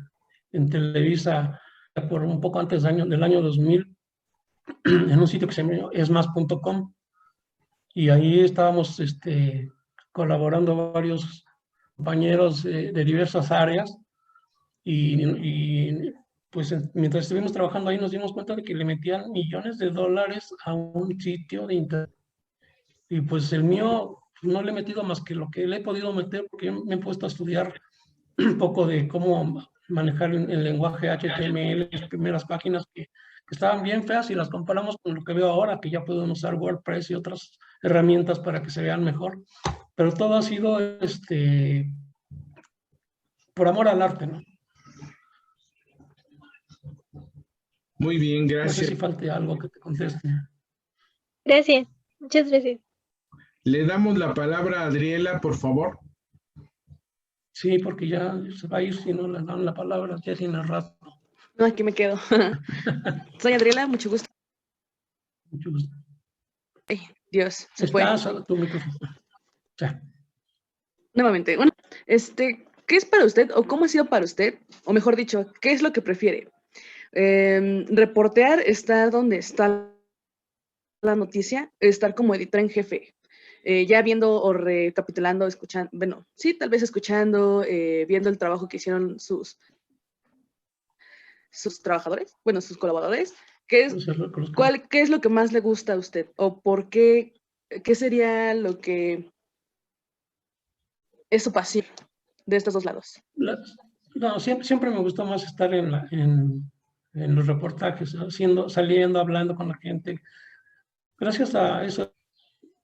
Speaker 2: en Televisa por un poco antes del año 2000, en un sitio que se llama esmas.com, y ahí estábamos colaborando varios compañeros de diversas áreas, y pues mientras estuvimos trabajando ahí nos dimos cuenta de que le metían millones de dólares a un sitio de internet, y pues el mío no le he metido más que lo que le he podido meter, porque yo me he puesto a estudiar un poco de cómo manejar el lenguaje HTML, las primeras páginas que estaban bien feas, y las comparamos con lo que veo ahora, que ya pueden usar WordPress y otras herramientas para que se vean mejor. Pero todo ha sido por amor al arte, ¿no?
Speaker 1: Muy bien,
Speaker 2: No sé
Speaker 1: gracias.
Speaker 2: si falte algo que te conteste.
Speaker 9: Gracias, muchas gracias.
Speaker 1: Le damos la palabra a Adriela, por favor.
Speaker 2: Sí, porque ya se va a ir si no le dan la palabra, ya tiene rato.
Speaker 10: No, aquí me quedo. Soy Adriela, mucho gusto.
Speaker 2: Mucho gusto.
Speaker 10: Ay, Dios, se fue.
Speaker 2: Estás tu micrófono. Ya.
Speaker 10: Nuevamente, bueno, ¿qué es para usted o cómo ha sido para usted? O mejor dicho, ¿qué es lo que prefiere? Reportear, estar donde está la noticia, estar como editor en jefe, ya viendo o recapitulando, escuchando, bueno, sí, tal vez escuchando, viendo el trabajo que hicieron sus trabajadores, bueno, sus colaboradores. ¿Qué es lo que más le gusta a usted? ¿O por qué? ¿Qué sería lo que es su pasión de estos dos lados?
Speaker 2: No, siempre me gustó más estar en los reportajes, saliendo, hablando con la gente. Gracias a eso,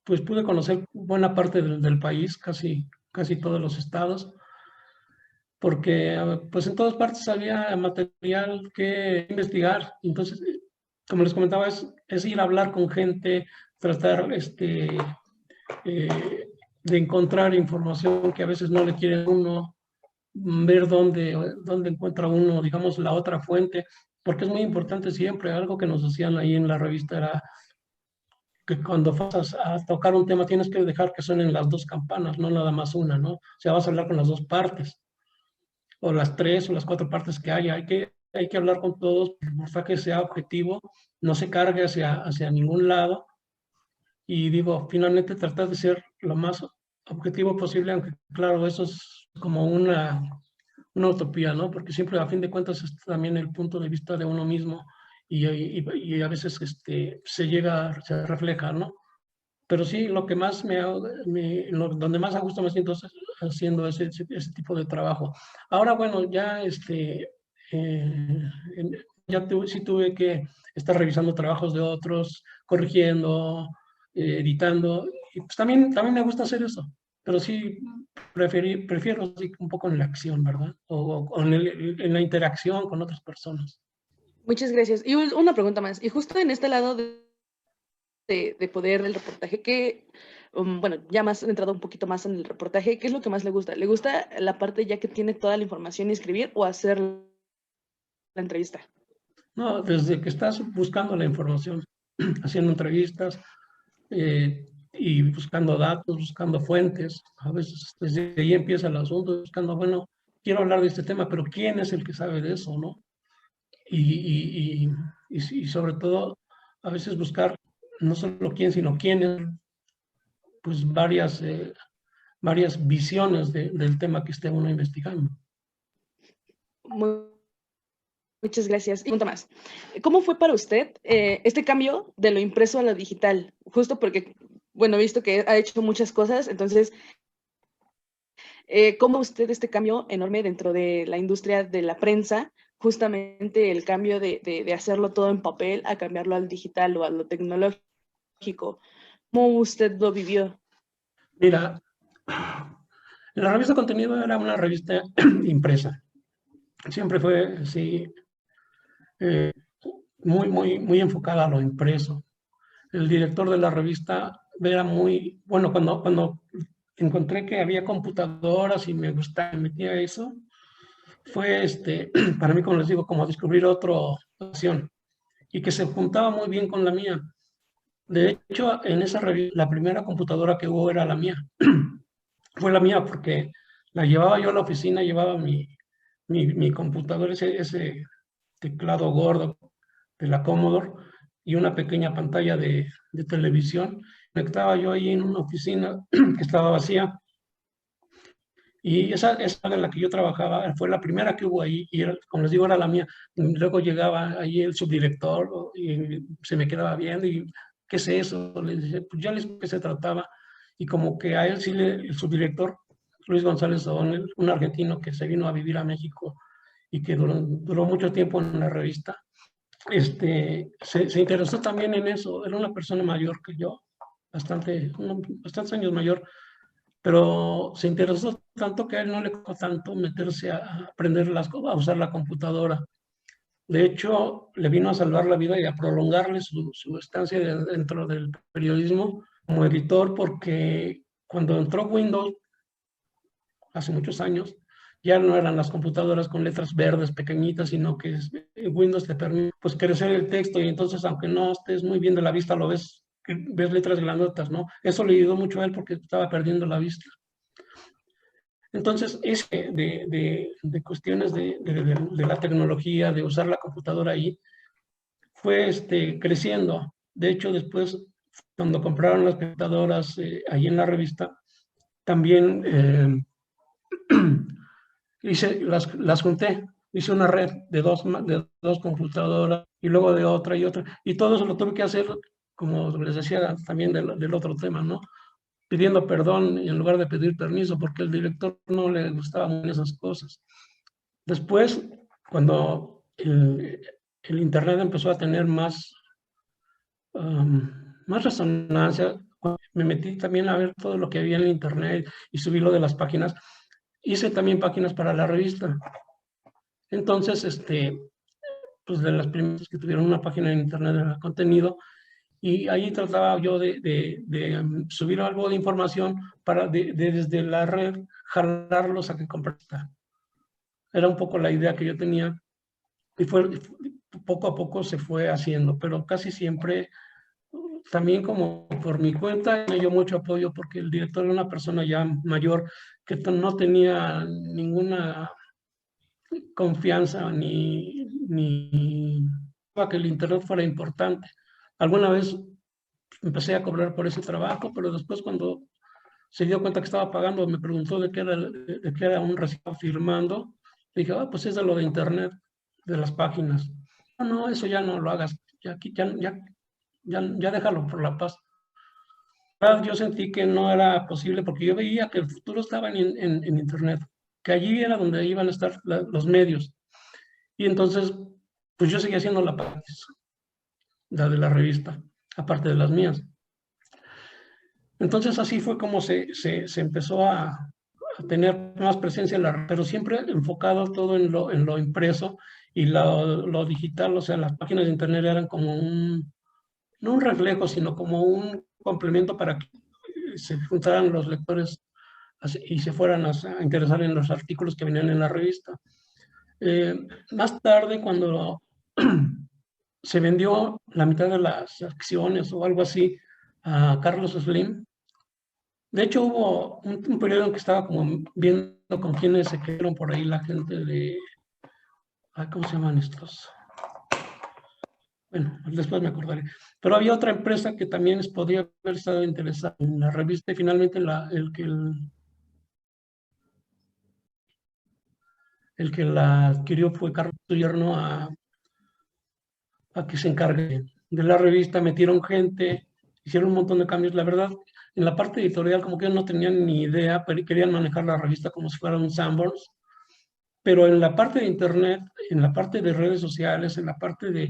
Speaker 2: pues pude conocer buena parte del país, casi todos los estados, porque pues en todas partes había material que investigar. Entonces, como les comentaba, es ir a hablar con gente, tratar de encontrar información que a veces no le quiere uno, ver dónde encuentra uno, digamos, la otra fuente, porque es muy importante siempre. Algo que nos decían ahí en la revista era que cuando vas a tocar un tema tienes que dejar que suenen las dos campanas, no nada más una, ¿no? O sea, vas a hablar con las dos partes, o las tres o las cuatro partes que haya. Hay que hablar con todos, para que sea objetivo, no se cargue hacia ningún lado. Y digo, finalmente tratar de ser lo más objetivo posible, aunque claro, eso es como una utopía, ¿no? Porque siempre a fin de cuentas es también el punto de vista de uno mismo, y a veces se refleja, ¿no? Pero sí, lo que más donde más a gusto me siento es haciendo ese tipo de trabajo. Ahora, bueno, ya sí tuve que estar revisando trabajos de otros, corrigiendo, editando, y pues también me gusta hacer eso, pero sí prefiero así un poco en la acción, ¿verdad? O en la interacción con otras personas.
Speaker 10: Muchas gracias. Y una pregunta más, y justo en este lado de poder del reportaje, que, bueno, ya más entrado un poquito más en el reportaje, ¿qué es lo que más le gusta? ¿Le gusta la parte ya que tiene toda la información y escribir, o hacer la entrevista?
Speaker 2: No, desde que estás buscando la información, haciendo entrevistas, y buscando datos, buscando fuentes, a veces desde ahí empieza el asunto, buscando, bueno, quiero hablar de este tema, pero ¿quién es el que sabe de eso, no? Y sobre todo, a veces buscar no solo quién, sino quiénes, pues varias visiones del tema que esté uno investigando.
Speaker 10: Muchas gracias. Y pregunta más. ¿Cómo fue para usted este cambio de lo impreso a lo digital? Justo porque, bueno, he visto que ha hecho muchas cosas, entonces, ¿cómo usted este cambio enorme dentro de la industria de la prensa, justamente el cambio de hacerlo todo en papel a cambiarlo al digital o a lo tecnológico? ¿Cómo usted lo vivió?
Speaker 2: Mira, la revista Contenido era una revista impresa. Siempre fue así, muy enfocada a lo impreso. El director de la revista era muy, bueno, cuando encontré que había computadoras y me gustaba, me metía eso, fue para mí, como les digo, como descubrir otra pasión, y que se juntaba muy bien con la mía. De hecho, en esa revista, la primera computadora que hubo era la mía. Fue la mía porque la llevaba yo a la oficina, llevaba mi mi computadora, ese teclado gordo de la Commodore y una pequeña pantalla de televisión. Conectaba yo ahí en una oficina que estaba vacía. Y esa en la que yo trabajaba fue la primera que hubo ahí, y era, como les digo, era la mía. Luego llegaba ahí el subdirector y se me quedaba viendo y ¿qué es eso? Le dije, pues ya les dije qué se trataba. Y como que a él sí, el subdirector, Luis González O'Donnell, un argentino que se vino a vivir a México y que duró mucho tiempo en la revista, se interesó también en eso. Era una persona mayor que yo, bastantes años mayor, pero se interesó tanto que a él no le costó tanto meterse a aprender a usar la computadora. De hecho, le vino a salvar la vida y a prolongarle su estancia dentro del periodismo como editor, porque cuando entró Windows, hace muchos años, ya no eran las computadoras con letras verdes pequeñitas, sino que Windows te permite pues crecer el texto, y entonces aunque no estés muy bien de la vista, lo ves letras grandotas, ¿no? Eso le ayudó mucho a él porque estaba perdiendo la vista. Entonces, de cuestiones de la tecnología, de usar la computadora ahí, fue creciendo. De hecho, después, cuando compraron las computadoras ahí en la revista, también las junté. Hice una red de dos computadoras y luego de otra y otra. Y todo eso lo tuve que hacer, como les decía también del otro tema, ¿no? Pidiendo perdón en lugar de pedir permiso, porque al director no le gustaban esas cosas. Después, cuando el Internet empezó a tener más resonancia, me metí también a ver todo lo que había en el Internet y subí lo de las páginas. Hice también páginas para la revista. Entonces, pues de las primeras que tuvieron una página en Internet de contenido, y ahí trataba yo de subir algo de información para desde la red jalarlos a que compraran. Era un poco la idea que yo tenía, y poco a poco se fue haciendo, pero casi siempre también como por mi cuenta me dio mucho apoyo, porque el director era una persona ya mayor que no tenía ninguna confianza ni que el Internet fuera importante. Alguna vez empecé a cobrar por ese trabajo, pero después cuando se dio cuenta que estaba pagando, me preguntó de qué era un recibo firmando. Le dije, pues es de lo de Internet, de las páginas. No, eso ya no lo hagas, ya déjalo por la paz. Yo sentí que no era posible, porque yo veía que el futuro estaba en Internet, que allí era donde iban a estar los medios. Y entonces, pues yo seguía haciendo la de la revista, aparte de las mías. Entonces así fue como se empezó a tener más presencia en la, pero siempre enfocado todo en lo impreso, y lo digital. O sea, las páginas de Internet eran como no un reflejo, sino como un complemento para que se juntaran los lectores y se fueran a interesar en los artículos que venían en la revista. Más tarde, cuando se vendió la mitad de las acciones o algo así a Carlos Slim, de hecho hubo un periodo en que estaba como viendo con quiénes se quedaron por ahí, la gente de, ¿cómo se llaman estos? Bueno, después me acordaré. Pero había otra empresa que también podría haber estado interesada en la revista, y finalmente el que la adquirió fue Carlos Yerno a que se encargue de la revista. Metieron gente, hicieron un montón de cambios. La verdad, en la parte editorial como que no tenían ni idea, pero querían manejar la revista como si fuera un Sanborns. Pero en la parte de Internet, en la parte de redes sociales, en la parte de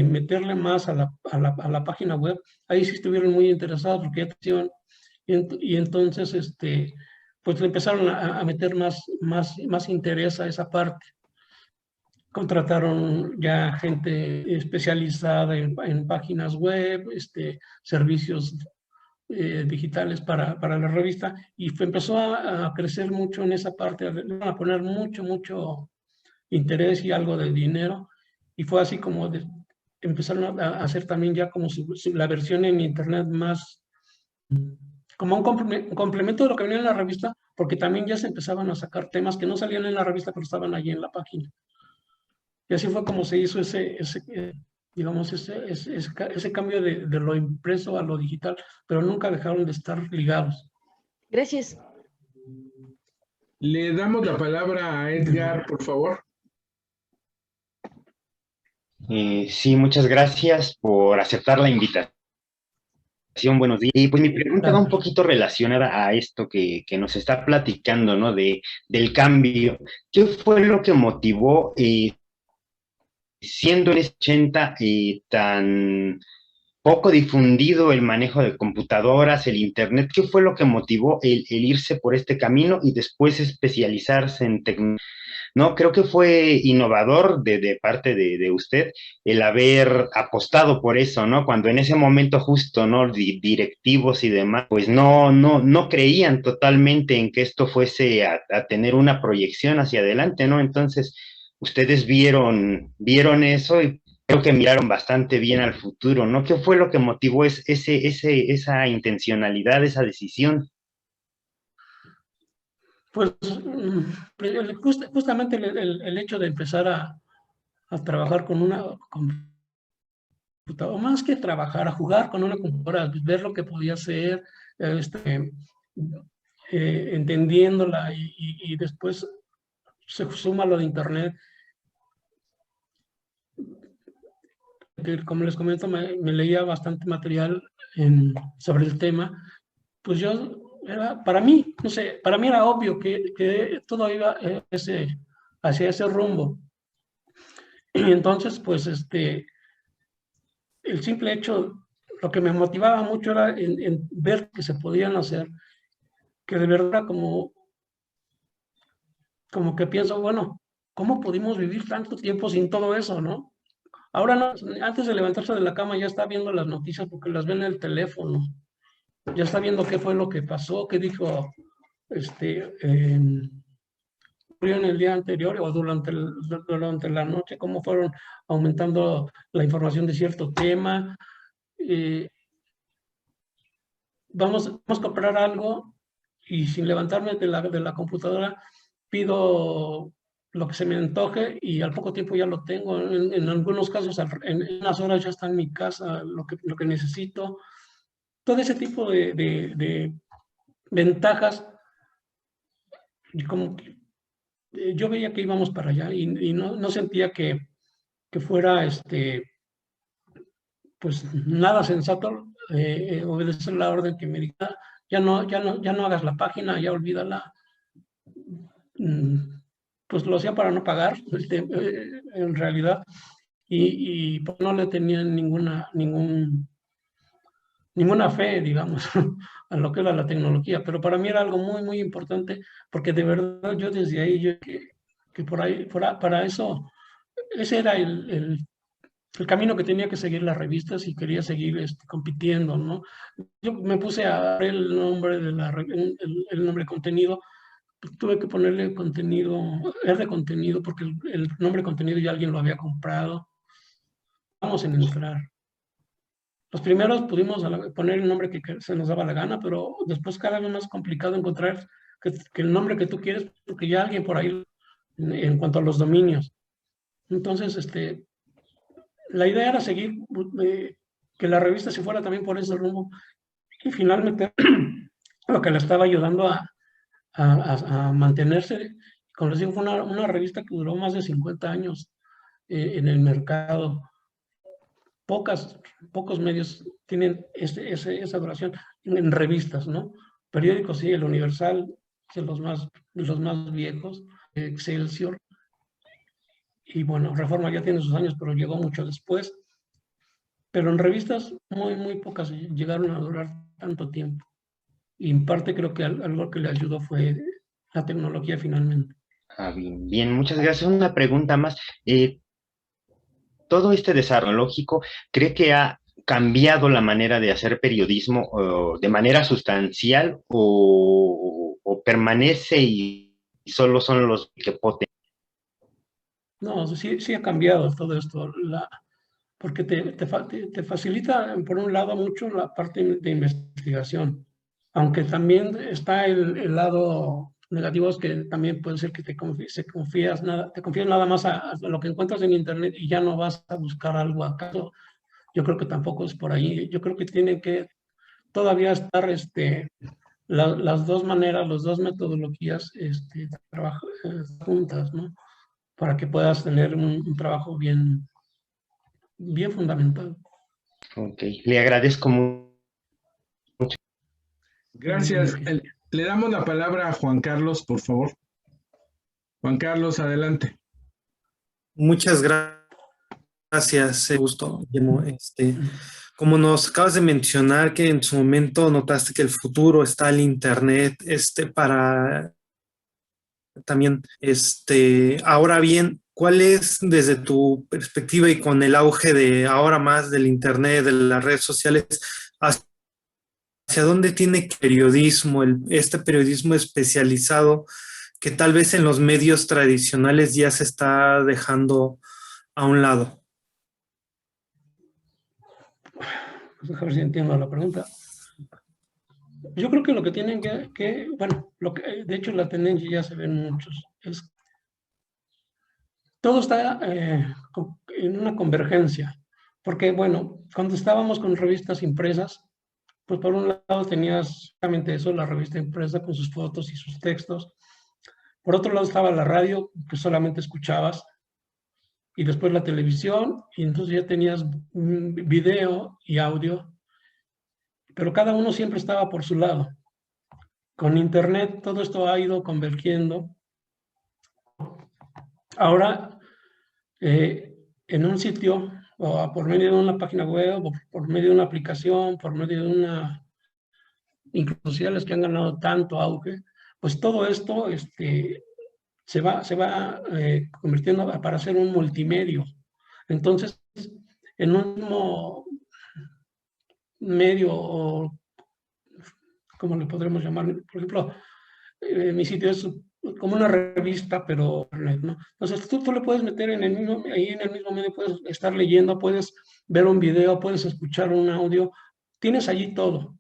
Speaker 2: meterle más a la página web, ahí sí estuvieron muy interesados, porque atención, y entonces pues le empezaron a meter más interés a esa parte. Contrataron ya gente especializada en páginas web, servicios digitales para la revista, y empezó a crecer mucho en esa parte, a poner mucho interés y algo de dinero, y fue así como empezaron a hacer también ya como la versión en Internet más como un complemento de lo que venía en la revista, porque también ya se empezaban a sacar temas que no salían en la revista, pero estaban allí en la página. Y así fue como se hizo digamos, ese cambio de lo impreso a lo digital, pero nunca dejaron de estar ligados.
Speaker 10: Gracias.
Speaker 1: Le damos la palabra a Edgar, por favor.
Speaker 11: Sí, muchas gracias por aceptar la invitación. Buenos días. Y pues mi pregunta va un poquito relacionada a esto que nos está platicando, ¿no? Del cambio. ¿Qué fue lo que motivó, siendo en ese 80 tan poco difundido el manejo de computadoras, el internet, qué fue lo que motivó el irse por este camino y después especializarse en tecnología? No, creo que fue innovador de parte de usted el haber apostado por eso, ¿no? Cuando en ese momento justo, ¿no? Directivos y demás, pues no creían totalmente en que esto fuese a tener una proyección hacia adelante, ¿no? Entonces, ustedes vieron eso y creo que miraron bastante bien al futuro, ¿no? ¿Qué fue lo que motivó esa intencionalidad, esa decisión?
Speaker 2: Pues justamente el hecho de empezar a trabajar con una computadora, más que trabajar, a jugar con una computadora, ver lo que podía hacer, entendiéndola y después se suma lo de internet. Como les comento, me leía bastante material sobre el tema, pues para mí, no sé, para mí era obvio que todo iba hacia ese rumbo. Y entonces, pues, el simple hecho, lo que me motivaba mucho era en ver que se podían hacer, que de verdad como que pienso, bueno, ¿cómo pudimos vivir tanto tiempo sin todo eso, no? Ahora no, antes de levantarse de la cama ya está viendo las noticias porque las ve en el teléfono. Ya está viendo qué fue lo que pasó, qué dijo en el día anterior o durante la noche, cómo fueron aumentando la información de cierto tema. Vamos a comprar algo y sin levantarme de la computadora pido lo que se me antoje y al poco tiempo ya lo tengo. En algunos casos, en unas horas ya está en mi casa lo que necesito. Todo ese tipo de ventajas, como yo veía que íbamos para allá y no sentía que fuera pues nada sensato obedecer la orden que me diga, ya no hagas la página, ya olvídala. Pues lo hacía para no pagar, en realidad, y pues no le tenía ninguna fe, digamos, a lo que era la tecnología, pero para mí era algo muy, muy importante, porque de verdad yo desde ahí, que por ahí, para eso, ese era el camino que tenía que seguir las revistas y quería seguir compitiendo, ¿no? Yo me puse a ver el nombre el nombre contenido, tuve que ponerle contenido, R contenido, porque el nombre contenido ya alguien lo había comprado. Vamos a entrar. Los primeros pudimos poner el nombre que se nos daba la gana, pero después cada vez más complicado encontrar que el nombre que tú quieres, porque ya alguien por ahí, en cuanto a los dominios. Entonces, la idea era seguir, que la revista se fuera también por ese rumbo, y finalmente lo que le estaba ayudando a mantenerse, como les digo, fue una revista que duró más de 50 años en el mercado. Pocos medios tienen esa duración en revistas, ¿no? Periódicos, sí, el Universal, de los más viejos, Excelsior, y bueno, Reforma ya tiene sus años, pero llegó mucho después. Pero en revistas muy, muy pocas llegaron a durar tanto tiempo. Y en parte creo que algo que le ayudó fue la tecnología finalmente.
Speaker 11: Bien, muchas gracias. Una pregunta más. Todo este desarrollo tecnológico, ¿cree que ha cambiado la manera de hacer periodismo de manera sustancial o permanece y solo son los que potencian?
Speaker 2: No, sí ha cambiado todo esto, porque te facilita, por un lado, mucho la parte de investigación. Aunque también está el lado negativo, es que también puede ser que te confías nada más a lo que encuentras en internet y ya no vas a buscar algo acaso. Yo creo que tampoco es por ahí. Yo creo que tienen que todavía estar las dos maneras, las dos metodologías juntas, ¿no? Para que puedas tener un trabajo bien fundamentado.
Speaker 11: Ok, le agradezco mucho.
Speaker 1: Gracias. Le damos la palabra a Juan Carlos, por favor. Juan Carlos, adelante.
Speaker 12: Muchas gracias, gusto. Como nos acabas de mencionar que en su momento notaste que el futuro está el internet, para también, ahora bien, ¿cuál es desde tu perspectiva y con el auge de ahora más del internet, de las redes sociales, hacia dónde tiene periodismo, este periodismo especializado que tal vez en los medios tradicionales ya se está dejando a un lado?
Speaker 2: Pues a ver si entiendo la pregunta. Yo creo que lo que tienen bueno, de hecho la tendencia ya se ve en muchos, es todo está en una convergencia, porque bueno, cuando estábamos con revistas impresas, pues por un lado tenías solamente eso, la revista impresa con sus fotos y sus textos. Por otro lado estaba la radio, que solamente escuchabas, y después la televisión, y entonces ya tenías video y audio, pero cada uno siempre estaba por su lado. Con internet todo esto ha ido convergiendo. Ahora, en un sitio, o por medio de una página web, o por medio de una aplicación, por medio de una, incluso sociales que han ganado tanto auge, pues todo esto se va convirtiendo para ser un multimedio. Entonces, en un mismo medio, o ¿cómo le podremos llamar? Por ejemplo, mi sitio es como una revista, pero ¿no? Entonces tú le puedes meter ahí en el mismo medio, puedes estar leyendo, puedes ver un video, puedes escuchar un audio, tienes allí todo,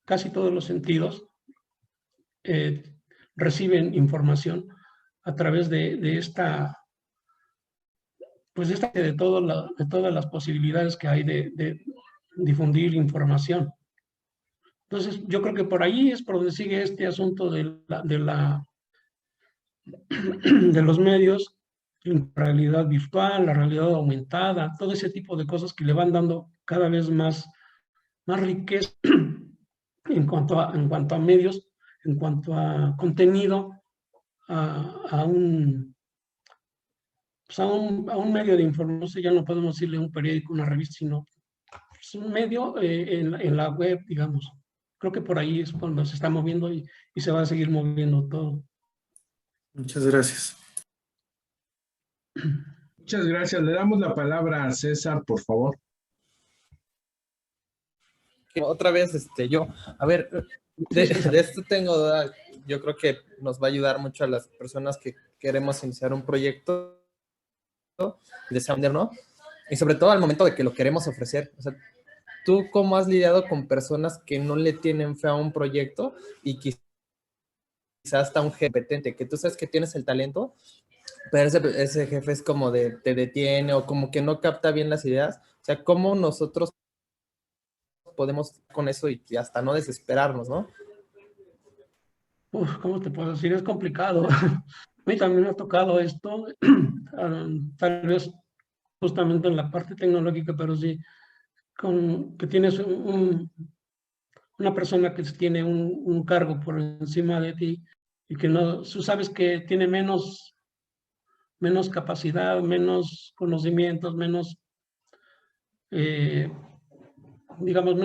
Speaker 2: casi todos los sentidos reciben información a través de esta, pues de todas las posibilidades que hay de difundir información. Entonces, yo creo que por ahí es por donde sigue este asunto de los medios, la realidad virtual, la realidad aumentada, todo ese tipo de cosas que le van dando cada vez más riqueza en cuanto a medios, en cuanto a contenido, a un medio de información. Ya no podemos decirle un periódico, una revista, sino es un medio en la web, digamos. Creo que por ahí es cuando se está moviendo y se va a seguir moviendo todo.
Speaker 12: Muchas gracias.
Speaker 1: Muchas gracias. Le damos la palabra a César, por favor.
Speaker 4: Otra vez, a ver, de esto tengo duda. Yo creo que nos va a ayudar mucho a las personas que queremos iniciar un proyecto y deseamos, ¿no? Y sobre todo al momento de que lo queremos ofrecer. O sea, ¿tú cómo has lidiado con personas que no le tienen fe a un proyecto y quizás hasta un jefe competente, que tú sabes que tienes el talento, pero ese jefe es como te detiene o como que no capta bien las ideas? O sea, ¿cómo nosotros podemos con eso y hasta no desesperarnos, no?
Speaker 2: ¿Cómo te puedo decir? Es complicado. A mí también me ha tocado esto, tal vez justamente en la parte tecnológica, pero sí, que tienes una persona que tiene un cargo por encima de ti y que no, tú sabes que tiene menos capacidad, menos conocimientos, menos, digamos,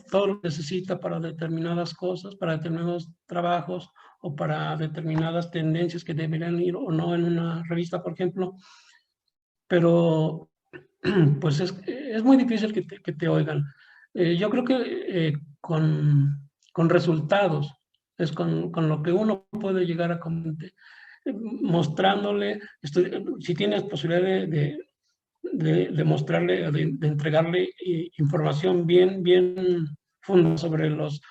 Speaker 2: todo lo que necesita para determinadas cosas, para determinados trabajos o para determinadas tendencias que deberían ir o no en una revista, por ejemplo. Pero pues es muy difícil que te oigan. Yo creo que con resultados es con lo que uno puede llegar a comentar, mostrándole, si tienes posibilidad de mostrarle, de entregarle información bien sobre las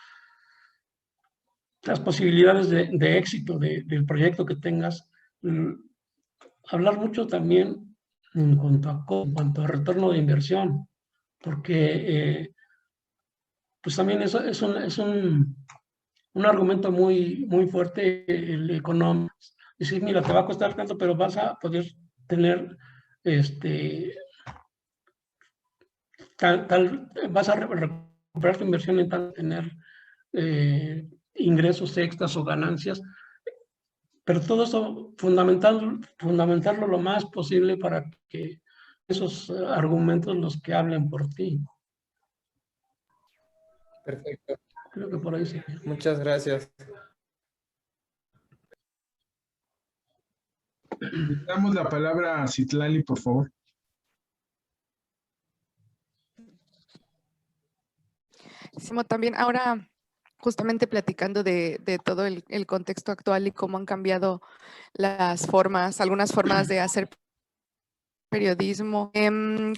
Speaker 2: posibilidades de éxito del proyecto que tengas. Hablar mucho también en cuanto a retorno de inversión, porque pues también eso es un argumento muy fuerte el económico. Decir, mira, te va a costar tanto, pero vas a poder tener vas a recuperar tu inversión en tal tener ingresos extras o ganancias, pero todo eso fundamentarlo lo más posible para que esos argumentos los que hablen por ti.
Speaker 4: Perfecto.
Speaker 2: Creo que por ahí sí.
Speaker 4: Muchas gracias.
Speaker 1: Damos la palabra a Citlali, por favor.
Speaker 8: También ahora, justamente platicando de todo el contexto actual y cómo han cambiado algunas formas de hacer periodismo.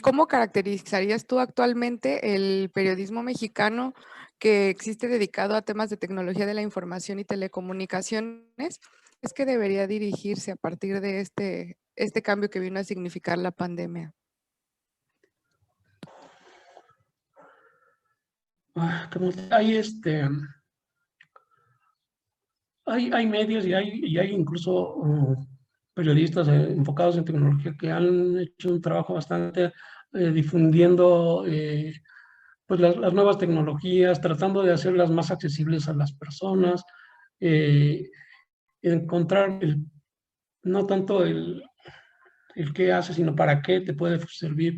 Speaker 8: ¿Cómo caracterizarías tú actualmente el periodismo mexicano que existe dedicado a temas de tecnología de la información y telecomunicaciones? ¿Es que debería dirigirse a partir de este cambio que vino a significar la pandemia?
Speaker 2: Hay medios y hay incluso periodistas enfocados en tecnología que han hecho un trabajo bastante difundiendo pues las nuevas tecnologías, tratando de hacerlas más accesibles a las personas, encontrar no tanto el qué hace, sino para qué te puede servir,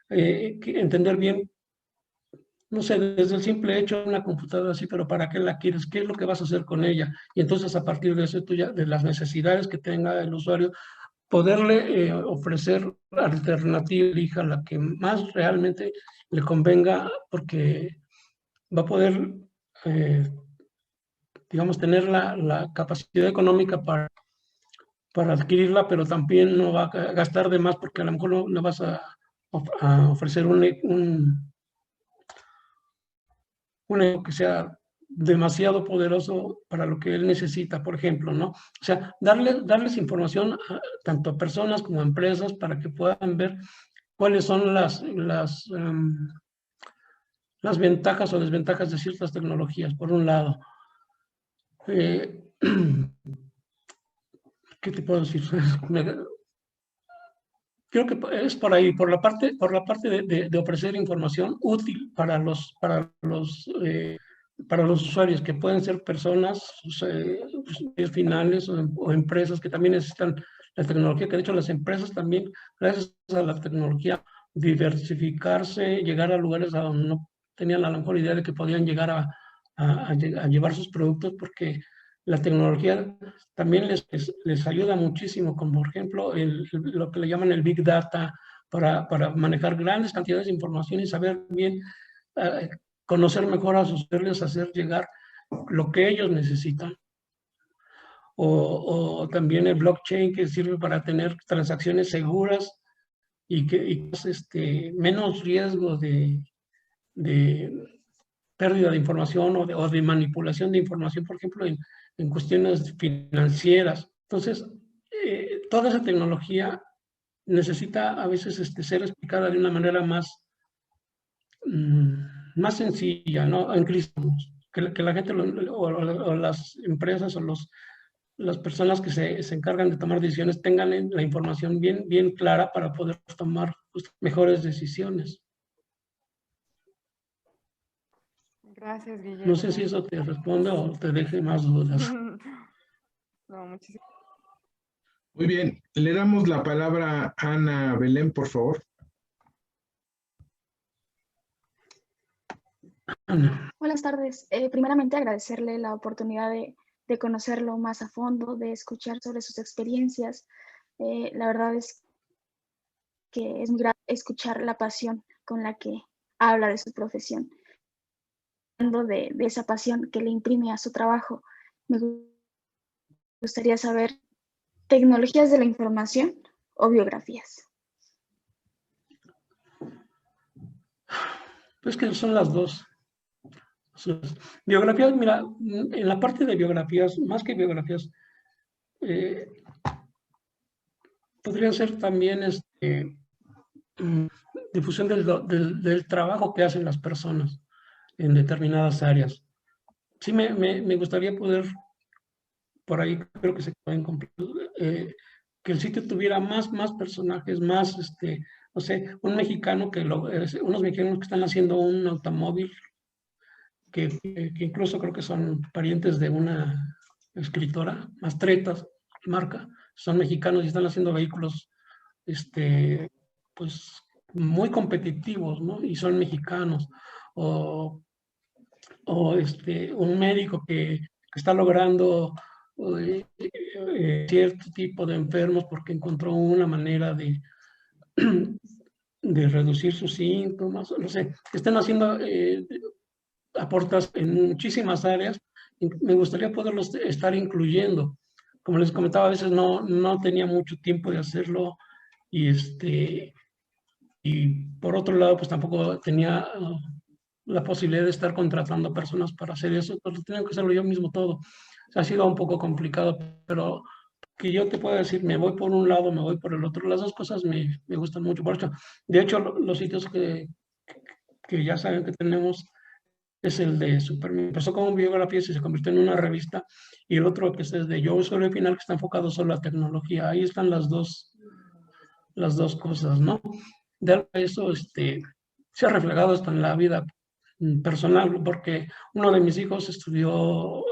Speaker 2: entender bien, no sé, desde el simple hecho de una computadora así, pero ¿para qué la quieres? ¿Qué es lo que vas a hacer con ella? Y entonces a partir de eso, de las necesidades que tenga el usuario, poderle ofrecer alternativa, elija la que más realmente le convenga, porque va a poder, digamos, tener la capacidad económica para adquirirla, pero también no va a gastar de más porque a lo mejor no vas a ofrecer un que sea demasiado poderoso para lo que él necesita, por ejemplo, ¿no? O sea, darles información tanto a personas como a empresas para que puedan ver cuáles son las ventajas o desventajas de ciertas tecnologías, por un lado. ¿Qué te puedo decir? Creo que es por ahí, por la parte de ofrecer información útil para los usuarios, que pueden ser personas finales o empresas que también necesitan la tecnología, que de hecho las empresas también, gracias a la tecnología, diversificarse, llegar a lugares a donde no tenían a lo mejor idea de que podían llegar a llevar sus productos, porque la tecnología también les ayuda muchísimo, como por ejemplo lo que le llaman el Big Data, para manejar grandes cantidades de información y saber bien, conocer mejor a sus usuarios, hacer llegar lo que ellos necesitan. O también el blockchain, que sirve para tener transacciones seguras y menos riesgo de pérdida de información o de manipulación de información, por ejemplo, en cuestiones financieras. Entonces, toda esa tecnología necesita a veces ser explicada de una manera más sencilla, ¿no? Que la gente o las empresas o las personas que se encargan de tomar decisiones tengan la información bien clara para poder tomar mejores decisiones.
Speaker 8: Gracias, Guillermo.
Speaker 2: No sé si eso te responde o te deje más dudas.
Speaker 8: No, muchísimas.
Speaker 1: Muy bien, le damos la palabra a Ana Belén, por favor.
Speaker 13: Buenas tardes. Primeramente agradecerle la oportunidad de conocerlo más a fondo, de escuchar sobre sus experiencias. La verdad es que es muy grato escuchar la pasión con la que habla de su profesión. Hablando de esa pasión que le imprime a su trabajo, me gustaría saber, ¿tecnologías de la información o biografías?
Speaker 2: Pues que son las dos. Biografías, mira, en la parte de biografías, más que biografías, podría ser también difusión del trabajo que hacen las personas en determinadas áreas. Sí, me gustaría poder, por ahí creo que se pueden cumplir, que el sitio tuviera más personajes, más, no sé, un mexicano unos mexicanos que están haciendo un automóvil que incluso creo que son parientes de una escritora, Mastretas, marca, son mexicanos y están haciendo vehículos, pues, muy competitivos, ¿no? Y son mexicanos. O un médico que está logrando cierto tipo de enfermos porque encontró una manera de reducir sus síntomas, no sé, están haciendo aportas en muchísimas áreas. Me gustaría poderlos estar incluyendo. Como les comentaba, a veces no tenía mucho tiempo de hacerlo y por otro lado, pues tampoco tenía la posibilidad de estar contratando personas para hacer eso, pero tenía que hacerlo yo mismo todo. O sea, ha sido un poco complicado, pero que yo te pueda decir, me voy por un lado, me voy por el otro, las dos cosas me gustan mucho. Por eso, de hecho, los sitios que ya saben que tenemos es el de Superman. Empezó como biografía y se convirtió en una revista, y el otro que es de Yo Soy el Final, que está enfocado solo a tecnología. Ahí están las dos cosas, ¿no? De eso se ha reflejado hasta en la vida personal, porque uno de mis hijos estudió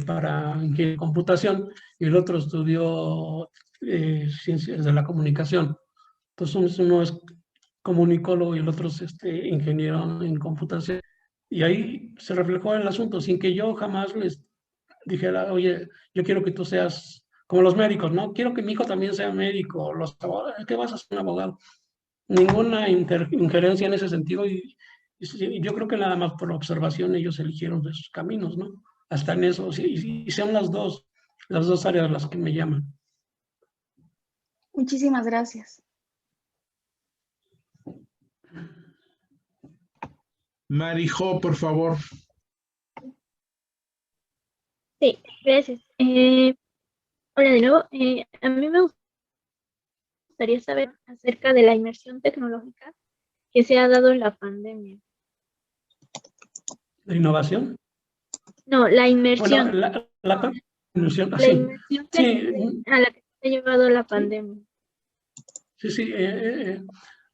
Speaker 2: para ingeniería de computación y el otro estudió ciencias de la comunicación. Entonces uno es comunicólogo y el otro es ingeniero en computación. Y ahí se reflejó el asunto, sin que yo jamás les dijera, oye, yo quiero que tú seas como los médicos, ¿no? Quiero que mi hijo también sea médico, los abogados, ¿qué vas a ser un abogado? Ninguna injerencia en ese sentido, y yo creo que nada más por observación ellos eligieron de sus caminos, ¿no? Hasta en eso, y sean las dos áreas las que me llaman.
Speaker 13: Muchísimas gracias.
Speaker 1: Marijo, por favor.
Speaker 9: Sí, gracias. Hola de nuevo. A mí me gustaría saber acerca de la inmersión tecnológica que se ha dado en la pandemia.
Speaker 2: ¿La innovación?
Speaker 9: No, la inmersión.
Speaker 2: Bueno, la inmersión,
Speaker 9: La inmersión
Speaker 2: sí.
Speaker 9: a la que se ha llevado la pandemia.
Speaker 2: Sí,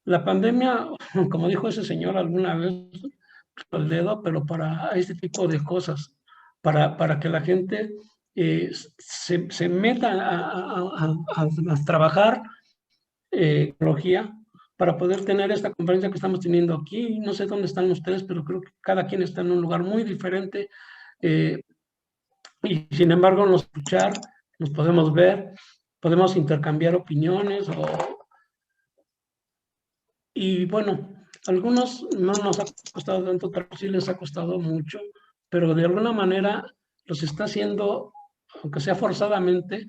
Speaker 2: la pandemia, como dijo ese señor alguna vez, el dedo, pero para este tipo de cosas, para que la gente se meta a trabajar tecnología para poder tener esta conferencia que estamos teniendo aquí. No sé dónde están ustedes, pero creo que cada quien está en un lugar muy diferente, y sin embargo nos escuchar, nos podemos ver, podemos intercambiar opiniones y bueno, algunos no nos ha costado tanto, otros sí les ha costado mucho, pero de alguna manera los está haciendo, aunque sea forzadamente,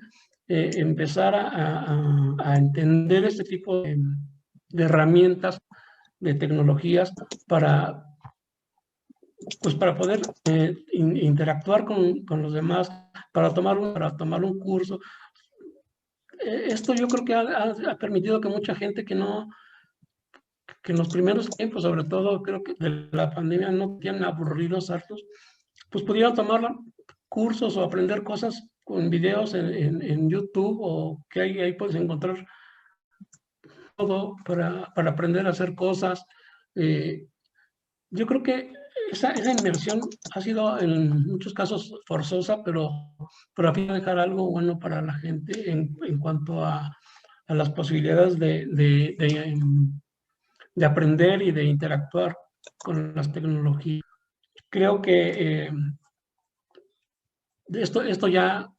Speaker 2: empezar a entender este tipo de herramientas, de tecnologías para poder interactuar con los demás, para tomar un curso. Esto yo creo que ha permitido que mucha gente que en los primeros tiempos, sobre todo creo que de la pandemia, no tenían aburridos hartos, pues pudieron tomar cursos o aprender cosas con videos en YouTube, o que ahí puedes encontrar todo para aprender a hacer cosas. Yo creo que esa inmersión ha sido en muchos casos forzosa, pero a fin de dejar algo bueno para la gente en cuanto a las posibilidades de aprender y de interactuar con las tecnologías. Creo que esto ya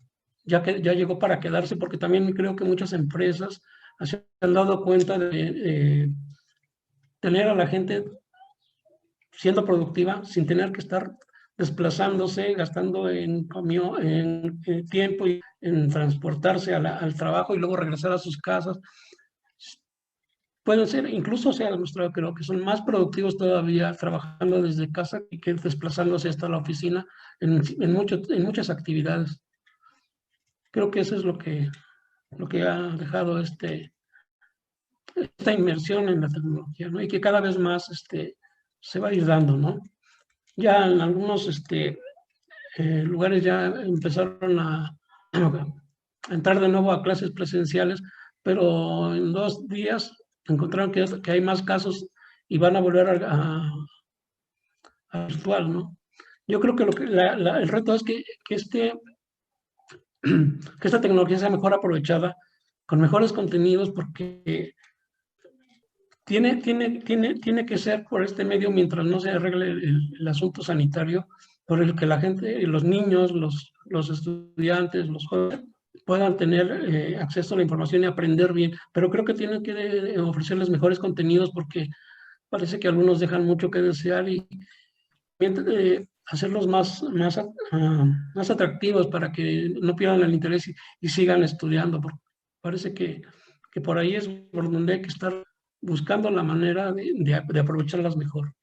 Speaker 2: llegó para quedarse, porque también creo que muchas empresas se han dado cuenta de tener a la gente siendo productiva sin tener que estar desplazándose, gastando en tiempo y en transportarse al trabajo y luego regresar a sus casas. pueden ser, incluso se ha demostrado creo que son más productivos todavía trabajando desde casa que desplazándose hasta la oficina en muchas actividades. Creo que eso es lo que ha dejado esta inmersión en la tecnología, ¿no? Y que cada vez más se va a ir dando, ¿no? Ya en algunos lugares ya empezaron a entrar de nuevo a clases presenciales, pero en 2 días encontraron que hay más casos y van a volver a virtual, ¿no? Yo creo que el reto es que esta tecnología sea mejor aprovechada, con mejores contenidos, porque tiene que ser por este medio, mientras no se arregle el asunto sanitario, por el que la gente, los niños, los estudiantes, los jóvenes, puedan tener acceso a la información y aprender bien. Pero creo que tienen que ofrecerles mejores contenidos, porque parece que algunos dejan mucho que desear, y hacerlos más atractivos para que no pierdan el interés y sigan estudiando. Porque parece que por ahí es por donde hay que estar buscando la manera de aprovecharlas mejor.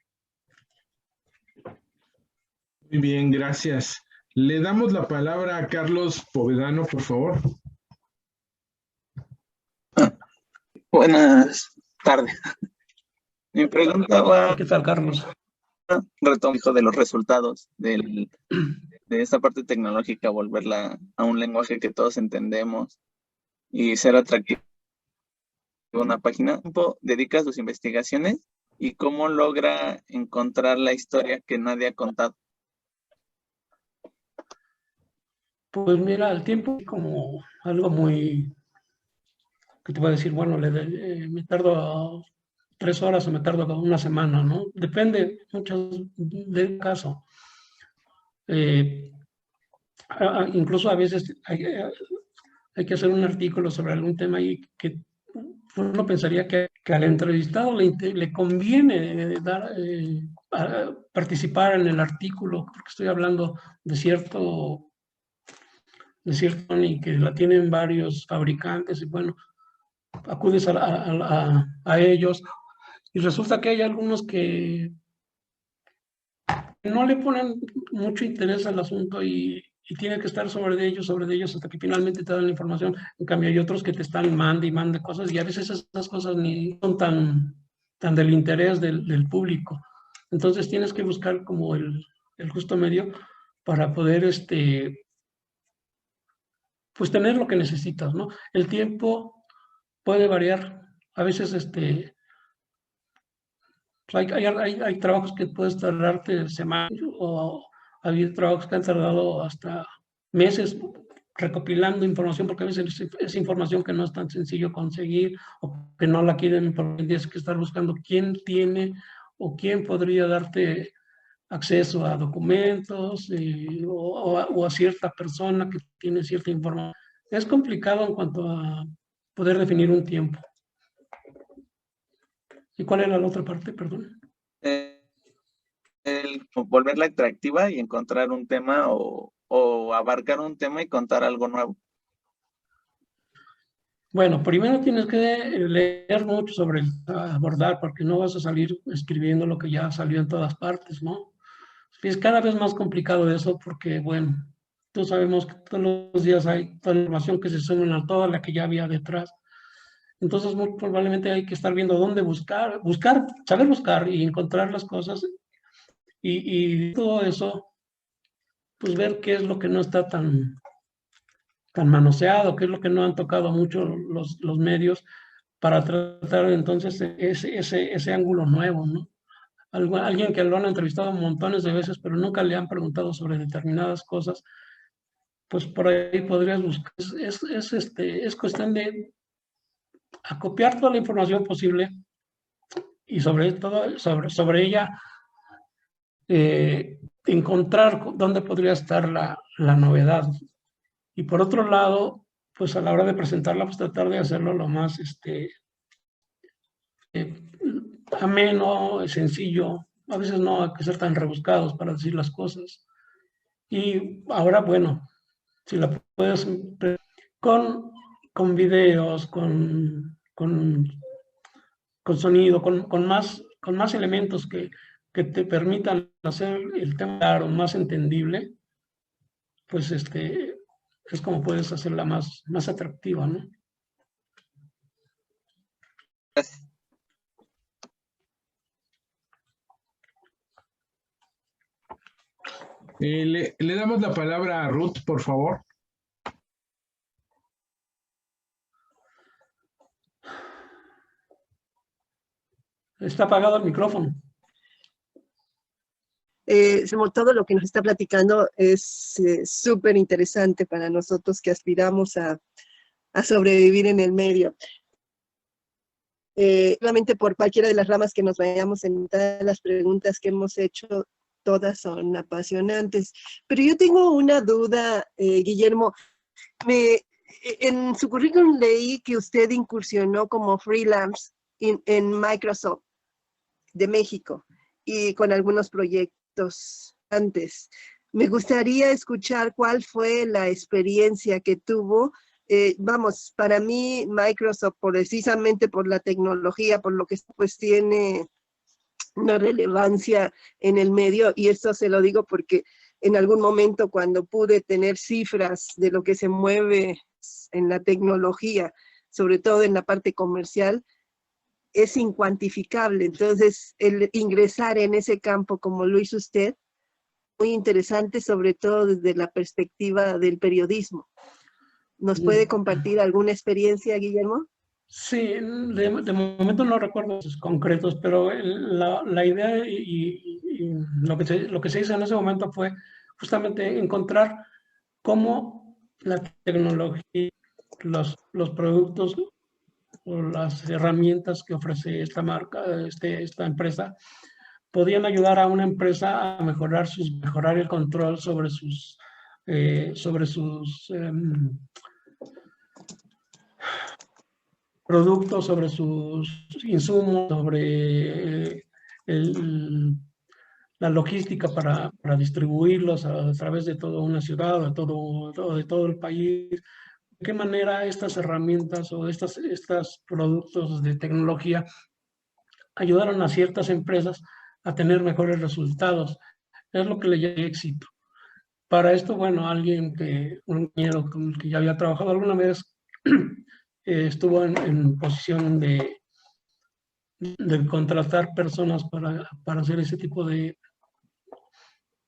Speaker 1: Muy bien, gracias. Le damos la palabra a Carlos Povedano, por favor.
Speaker 14: Buenas tardes. Mi pregunta va...
Speaker 2: ¿Qué tal, Carlos?
Speaker 14: Retomo de los resultados de esta parte tecnológica, volverla a un lenguaje que todos entendemos y ser atractivo. Una página, dedica sus investigaciones y cómo logra encontrar la historia que nadie ha contado.
Speaker 2: Pues mira, el tiempo es como algo muy, que te voy a decir, bueno, me tardo 3 horas o me tardo una semana, ¿no? Depende mucho del caso. Incluso a veces hay que hacer un artículo sobre algún tema y que uno pensaría que al entrevistado le conviene participar en el artículo, porque estoy hablando de cierto y que la tienen varios fabricantes, y bueno, acudes a ellos y resulta que hay algunos que no le ponen mucho interés al asunto y tiene que estar sobre ellos hasta que finalmente te dan la información. En cambio hay otros que te están mande y mande cosas, y a veces esas cosas ni son tan del interés del público. Entonces tienes que buscar como el justo medio para poder pues tener lo que necesitas, ¿no? El tiempo puede variar. A veces hay trabajos que puedes tardarte semanas, o hay trabajos que han tardado hasta meses recopilando información, porque a veces es información que no es tan sencillo conseguir, o que no la quieren, porque tienes que estar buscando quién tiene o quién podría darte acceso a documentos o a cierta persona que tiene cierta información. Es complicado en cuanto a poder definir un tiempo. ¿Y cuál era la otra parte? Perdón.
Speaker 14: Volverla atractiva y encontrar un tema o abarcar un tema y contar algo nuevo.
Speaker 2: Bueno, primero tienes que leer mucho sobre abordar, porque no vas a salir escribiendo lo que ya salió en todas partes, ¿no? Es cada vez más complicado eso, porque, bueno, todos sabemos que todos los días hay toda la información que se suma a toda la que ya había detrás. Entonces, muy probablemente hay que estar viendo dónde buscar, saber buscar y encontrar las cosas, y todo eso, pues ver qué es lo que no está tan manoseado, qué es lo que no han tocado mucho los medios, para tratar entonces ese ángulo nuevo, ¿no? Alguien que lo han entrevistado montones de veces, pero nunca le han preguntado sobre determinadas cosas, pues por ahí podrías buscar. Es cuestión de acopiar toda la información posible y sobre todo sobre ella encontrar dónde podría estar la novedad. Y por otro lado, pues a la hora de presentarla, pues tratar de hacerlo lo más ameno, sencillo. A veces no hay que ser tan rebuscados para decir las cosas. Y ahora, bueno, si la puedes con videos, con con sonido, con más elementos que te permitan hacer el tema claro, más entendible, pues es como puedes hacerla más atractiva, ¿no?
Speaker 14: Gracias.
Speaker 1: Le damos la palabra a Ruth, por favor.
Speaker 2: Está apagado el micrófono.
Speaker 6: Todo lo que nos está platicando es súper interesante para nosotros que aspiramos a sobrevivir en el medio. Solamente por cualquiera de las ramas que nos vayamos a entrar, las preguntas que hemos hecho, todas son apasionantes. Pero yo tengo una duda, Guillermo. En su currículum leí que usted incursionó como freelance en Microsoft de México y con algunos proyectos antes. Me gustaría escuchar cuál fue la experiencia que tuvo. Vamos, para mí Microsoft, precisamente por la tecnología, por lo que pues tiene una relevancia en el medio, y esto se lo digo porque en algún momento cuando pude tener cifras de lo que se mueve en la tecnología, sobre todo en la parte comercial, es incuantificable. Entonces, el ingresar en ese campo como lo hizo usted, muy interesante, sobre todo desde la perspectiva del periodismo. ¿Nos puede compartir alguna experiencia, Guillermo?
Speaker 2: Sí, de momento no recuerdo los concretos, pero la idea y lo que se hizo en ese momento fue justamente encontrar cómo la tecnología, los productos o las herramientas que ofrece esta marca, esta empresa, podían ayudar a una empresa a mejorar el control sobre sus productos, sobre sus insumos, sobre la logística para distribuirlos a través de toda una ciudad, de todo el país. ¿De qué manera estas herramientas o estos productos de tecnología ayudaron a ciertas empresas a tener mejores resultados? Es lo que le llama éxito. Para esto, bueno, un ingeniero con el que ya había trabajado alguna vez, estuvo en posición de contratar personas para hacer ese tipo de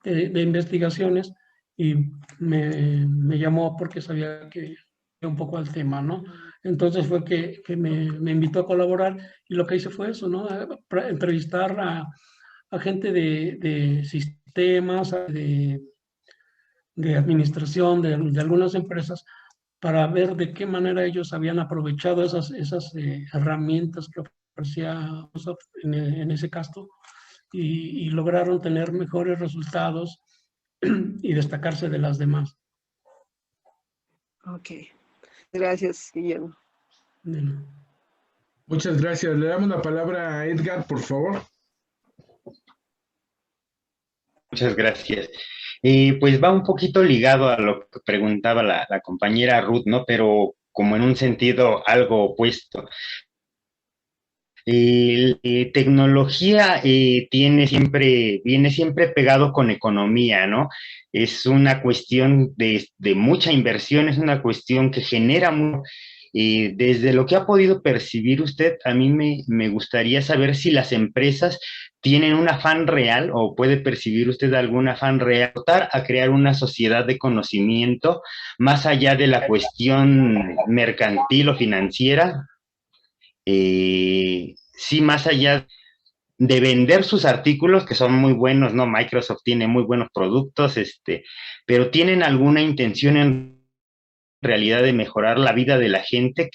Speaker 2: investigaciones, y me llamó porque sabía que un poco al tema, ¿no? Entonces fue que me invitó a colaborar, y lo que hice fue eso, ¿no? Entrevistar a gente de sistemas, de administración de algunas empresas, para ver de qué manera ellos habían aprovechado esas herramientas que ofrecía Microsoft en ese caso, y lograron tener mejores resultados y destacarse de las demás.
Speaker 6: Ok. Gracias, Guillermo.
Speaker 1: Muchas gracias. Le damos la palabra a Edgar, por favor.
Speaker 11: Muchas gracias. Pues va un poquito ligado a lo que preguntaba la compañera Ruth, ¿no? Pero como en un sentido algo opuesto. Tecnología viene siempre pegado con economía, ¿no? Es una cuestión de mucha inversión, es una cuestión que genera mucho. Desde lo que ha podido percibir usted, a mí me gustaría saber si las empresas tienen un afán real, o puede percibir usted algún afán real a crear una sociedad de conocimiento más allá de la cuestión mercantil o financiera. Sí, más allá de vender sus artículos, que son muy buenos, ¿no? Microsoft tiene muy buenos productos, pero tienen alguna intención en realidad de mejorar la vida de la gente,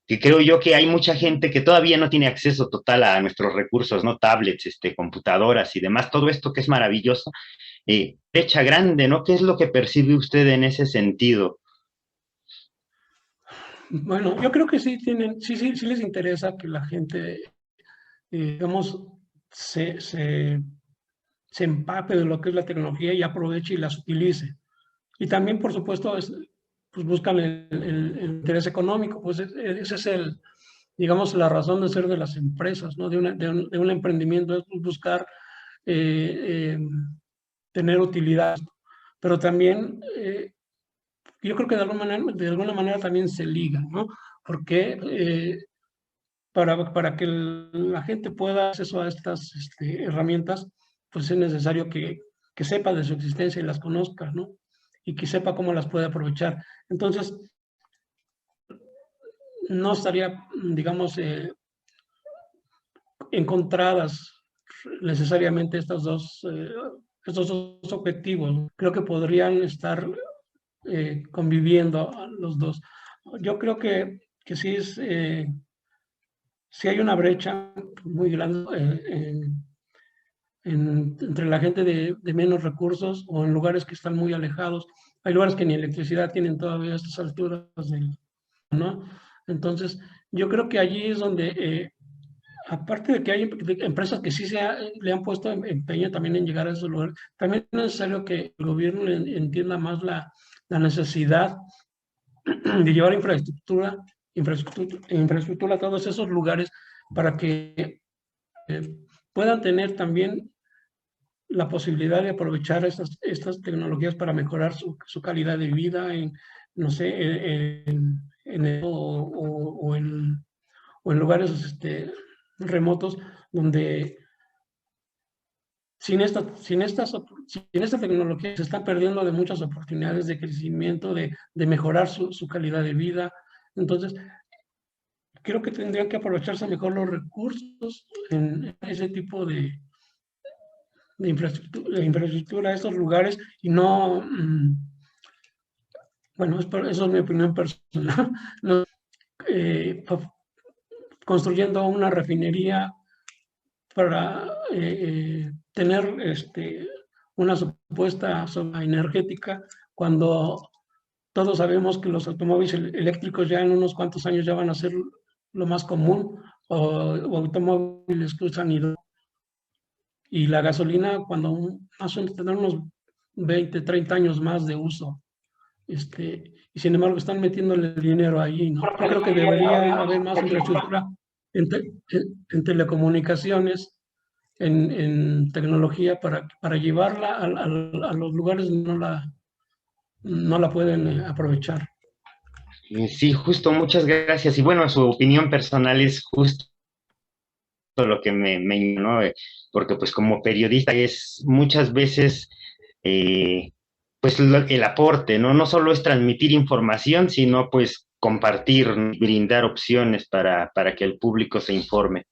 Speaker 11: que creo yo que hay mucha gente que todavía no tiene acceso total a nuestros recursos, ¿no? Tablets, computadoras y demás, todo esto que es maravilloso, brecha grande, ¿no? ¿Qué es lo que percibe usted en ese sentido?
Speaker 2: Bueno, yo creo que sí les interesa que la gente, digamos, se empape de lo que es la tecnología y aproveche y las utilice. Y también, por supuesto, pues buscan el interés económico, pues ese es digamos, la razón de ser de las empresas, ¿no? De un emprendimiento es buscar tener utilidad, pero también yo creo que de alguna manera también se liga, ¿no? Porque para que la gente pueda acceso a estas herramientas, pues es necesario que sepa de su existencia y las conozca, ¿no? Y que sepa cómo las puede aprovechar. Entonces, no estaría, digamos, encontradas necesariamente estos dos objetivos. Creo que podrían estar conviviendo los dos. Yo creo que sí sí hay una brecha muy grande entre la gente de menos recursos o en lugares que están muy alejados. Hay lugares que ni electricidad tienen todavía a estas alturas, ¿no? Entonces, yo creo que allí es donde, aparte de que hay empresas que sí le han puesto empeño también en llegar a esos lugares, también es necesario que el gobierno entienda más la necesidad de llevar infraestructura a todos esos lugares para que puedan tener también la posibilidad de aprovechar estas tecnologías para mejorar su calidad de vida no sé, o en lugares remotos donde sin esta tecnología se están perdiendo de muchas oportunidades de crecimiento, de mejorar su calidad de vida. Entonces, creo que tendrían que aprovecharse mejor los recursos en ese tipo de infraestructura a estos lugares y no, bueno, eso es mi opinión personal, no, construyendo una refinería para tener una supuesta zona energética cuando todos sabemos que los automóviles eléctricos ya en unos cuantos años ya van a ser lo más común, o automóviles que usan hidrógeno. Y la gasolina, cuando más o menos tendrá unos 20, 30 años más de uso. Y sin embargo están metiéndole dinero ahí, ¿no? Yo creo que debería haber más infraestructura en telecomunicaciones, en tecnología, para llevarla a los lugares donde no la pueden aprovechar.
Speaker 11: Sí, justo, muchas gracias. Y bueno, su opinión personal es justo lo que ¿no? Porque pues como periodista es muchas veces pues el aporte, ¿no? No solo es transmitir información, sino pues compartir, brindar opciones para que el público se informe.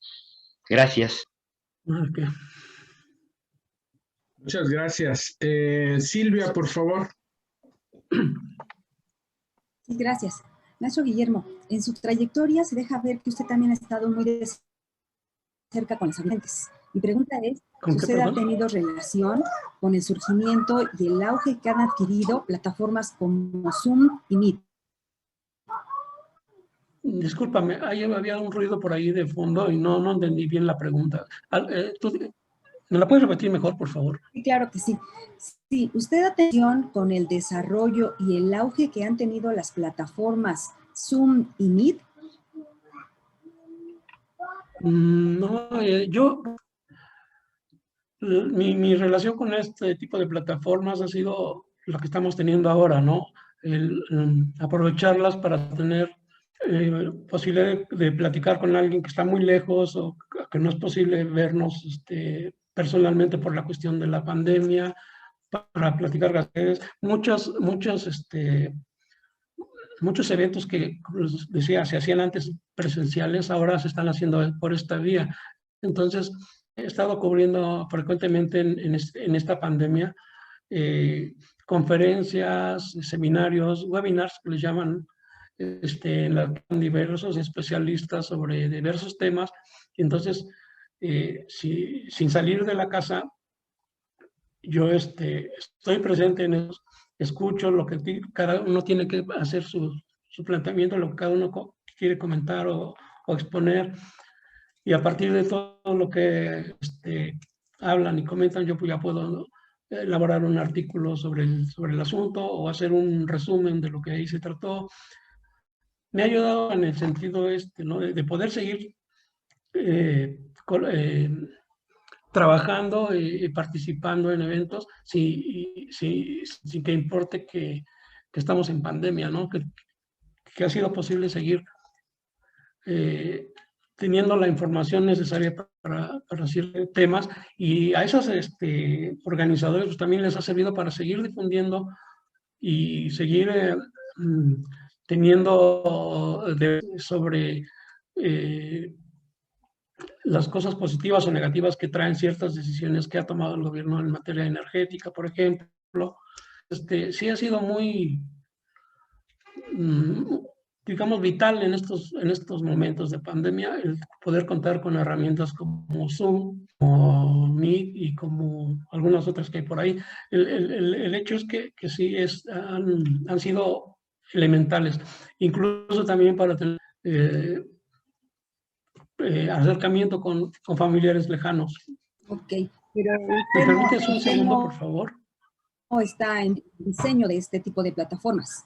Speaker 11: Gracias.
Speaker 2: Okay.
Speaker 1: Muchas gracias. Silvia, por favor.
Speaker 5: Sí, gracias. Maestro Guillermo, en su trayectoria se deja ver que usted también ha estado muy de cerca con los habitantes. Mi pregunta es, si usted ha tenido relación con el surgimiento y el auge que han adquirido plataformas como Zoom y Meet.
Speaker 2: Discúlpame, había un ruido por ahí de fondo y no entendí bien la pregunta. ¿Me la puedes repetir mejor, por favor?
Speaker 5: Sí, claro que sí. Sí, ¿usted ha tenido relación con el desarrollo y el auge que han tenido las plataformas Zoom y Meet?
Speaker 2: No, mi relación con este tipo de plataformas ha sido lo que estamos teniendo ahora, ¿no? Aprovecharlas para tener posibilidad de platicar con alguien que está muy lejos o que no es posible vernos personalmente por la cuestión de la pandemia, para platicar con ustedes. Muchos eventos que, como les decía, se hacían antes presenciales, ahora se están haciendo por esta vía. Entonces, he estado cubriendo frecuentemente en esta pandemia conferencias, seminarios, webinars, que les llaman, en la que diversos especialistas sobre diversos temas. Y entonces, sin salir de la casa, yo estoy presente en eso. Escucho lo que cada uno tiene que hacer su planteamiento, lo que cada uno quiere comentar o exponer, y a partir de todo lo que hablan y comentan, yo ya puedo elaborar un artículo sobre el asunto o hacer un resumen de lo que ahí se trató. me ha ayudado en el sentido ¿no? de poder seguir trabajando y participando en eventos sin que importe que estamos en pandemia, ¿no? Que ha sido posible seguir teniendo la información necesaria para ciertos temas, y a esos organizadores pues, también les ha servido para seguir difundiendo y seguir teniendo sobre las cosas positivas o negativas que traen ciertas decisiones que ha tomado el gobierno en materia energética, por ejemplo. Sí ha sido muy, digamos, vital en estos momentos de pandemia el poder contar con herramientas como Zoom, como Meet y como algunas otras que hay por ahí. El hecho es que sí han sido elementales, incluso también para tener acercamiento con familiares lejanos.
Speaker 5: Ok, pero
Speaker 2: ¿Me permites un segundo, por favor?
Speaker 5: ¿Cómo está en el diseño de este tipo de plataformas?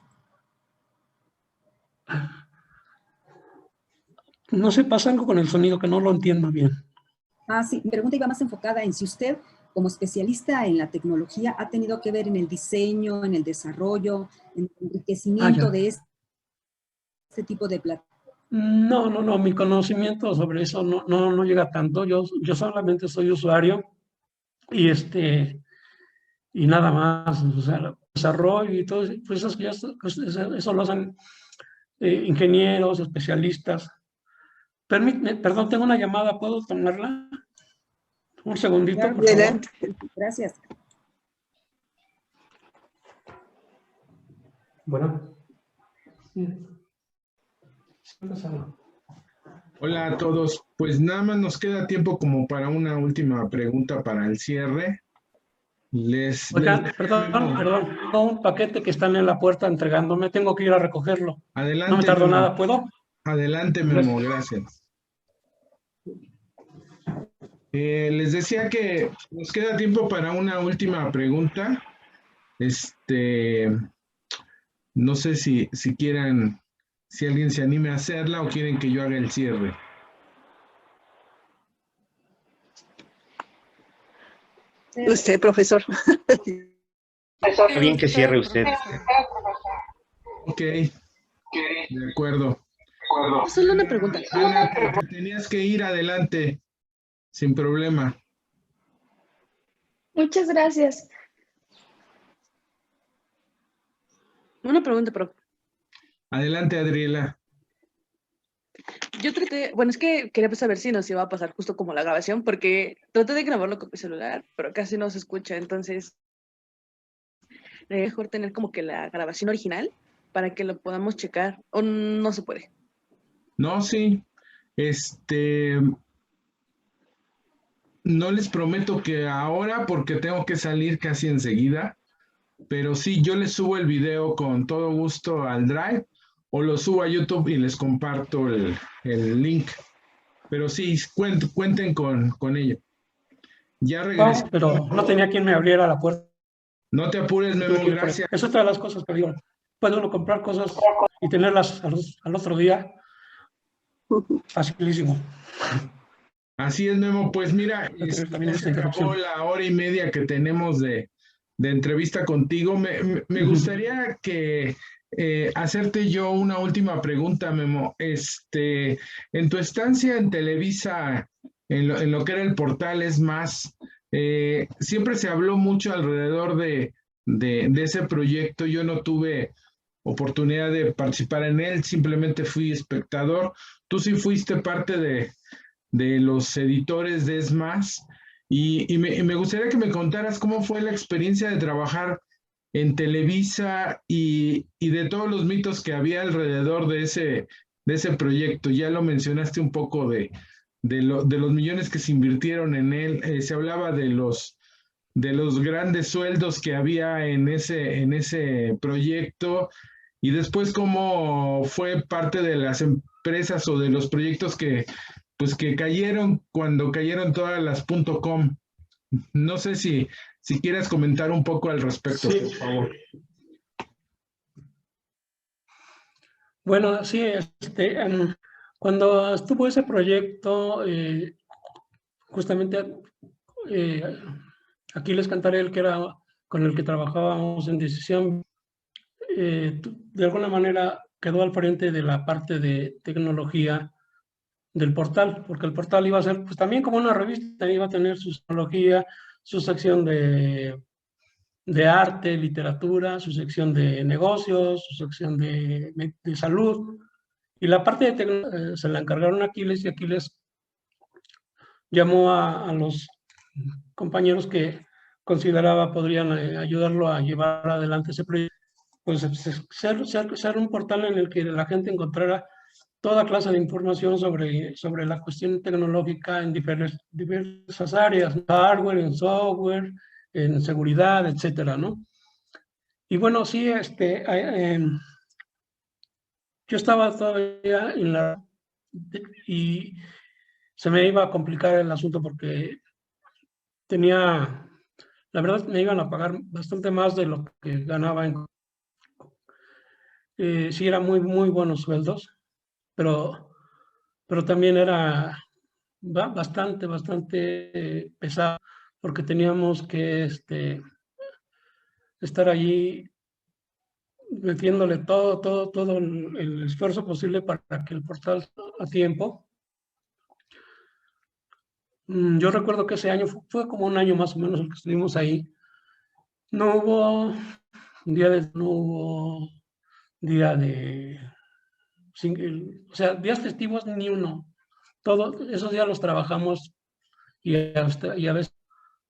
Speaker 2: No sé, pasa algo con el sonido que no lo entiendo bien.
Speaker 5: Sí, mi pregunta iba más enfocada en si usted, como especialista en la tecnología, ha tenido que ver en el diseño, en el desarrollo, en el enriquecimiento de este tipo de plataformas.
Speaker 2: No, mi conocimiento sobre eso no llega tanto. Yo solamente soy usuario y y nada más, o sea, desarrollo y todo, pues eso lo hacen ingenieros, especialistas. Perdón, tengo una llamada, ¿puedo tomarla? Un segundito, por favor.
Speaker 5: Gracias.
Speaker 2: Bueno.
Speaker 1: Hola a todos. Pues nada más nos queda tiempo como para una última pregunta para el cierre.
Speaker 2: Perdón, un paquete que están en la puerta entregándome, tengo que ir a recogerlo.
Speaker 1: Adelante.
Speaker 2: No me tardo
Speaker 1: Memo.
Speaker 2: nada, ¿puedo?
Speaker 1: Adelante, Memo, gracias. Les decía que nos queda tiempo para una última pregunta. No sé si quieran, si alguien se anime a hacerla o quieren que yo haga el cierre.
Speaker 6: Usted, profesor.
Speaker 11: Está bien que cierre usted.
Speaker 1: Ok, de acuerdo.
Speaker 10: Solo una pregunta.
Speaker 1: Ana, te tenías que ir adelante, sin problema.
Speaker 13: Muchas gracias.
Speaker 10: Una pregunta, profe.
Speaker 1: Adelante, Adriela.
Speaker 10: Yo traté, bueno, es que quería saber si nos iba a pasar justo como la grabación, porque traté de grabarlo con mi celular, pero casi no se escucha, entonces es mejor tener como que la grabación original para que lo podamos checar, o no se puede.
Speaker 1: No, sí. No les prometo que ahora, porque tengo que salir casi enseguida, pero sí, yo les subo el video con todo gusto al Drive, o lo subo a YouTube y les comparto el link. Pero sí, cuenten con ello. Ya regresé.
Speaker 2: No, pero no tenía quien me abriera la puerta.
Speaker 1: No te apures, Memo, gracias.
Speaker 2: Es otra de las cosas que digo. Puede uno comprar cosas y tenerlas al otro día. Facilísimo.
Speaker 1: Así es, Memo. Pues mira, se acabó la hora y media que tenemos de entrevista contigo. Me gustaría que hacerte yo una última pregunta, Memo. En tu estancia en Televisa, en lo que era el portal Es Más, siempre se habló mucho alrededor de ese proyecto. Yo no tuve oportunidad de participar en él, simplemente fui espectador. Tú sí fuiste parte de los editores de Es Más, y me gustaría que me contaras cómo fue la experiencia de trabajar en Televisa y de todos los mitos que había alrededor de ese proyecto. Ya lo mencionaste un poco de los millones que se invirtieron en él. Se hablaba de los grandes sueldos que había en ese proyecto, y después cómo fue parte de las empresas o de los proyectos que cayeron cuando cayeron todas las .com. No sé si quieras comentar un poco al respecto, sí, por favor.
Speaker 2: Bueno, sí, cuando estuvo ese proyecto, justamente Aquiles Cantarell, que era con el que trabajábamos en Decisión, de alguna manera quedó al frente de la parte de tecnología del portal, porque el portal iba a ser pues, también como una revista, iba a tener su tecnología, su sección de arte, literatura, su sección de negocios, su sección de salud. Y la parte de tecnología se la encargaron a Aquiles, y Aquiles llamó a los compañeros que consideraba podrían ayudarlo a llevar adelante ese proyecto. Pues ser un portal en el que la gente encontrara toda clase de información sobre la cuestión tecnológica en diversas áreas, en hardware, en software, en seguridad, etcétera, ¿no? Y bueno, sí, yo estaba todavía en la... y se me iba a complicar el asunto porque tenía... La verdad me iban a pagar bastante más de lo que ganaba. Sí, eran muy buenos sueldos, pero también era bastante pesado, porque teníamos que estar allí metiéndole todo el esfuerzo posible para que el portal a tiempo. Yo recuerdo que ese año fue como un año más o menos el que estuvimos ahí. No hubo día de o sea, días festivos ni uno. Todos esos días los trabajamos y a veces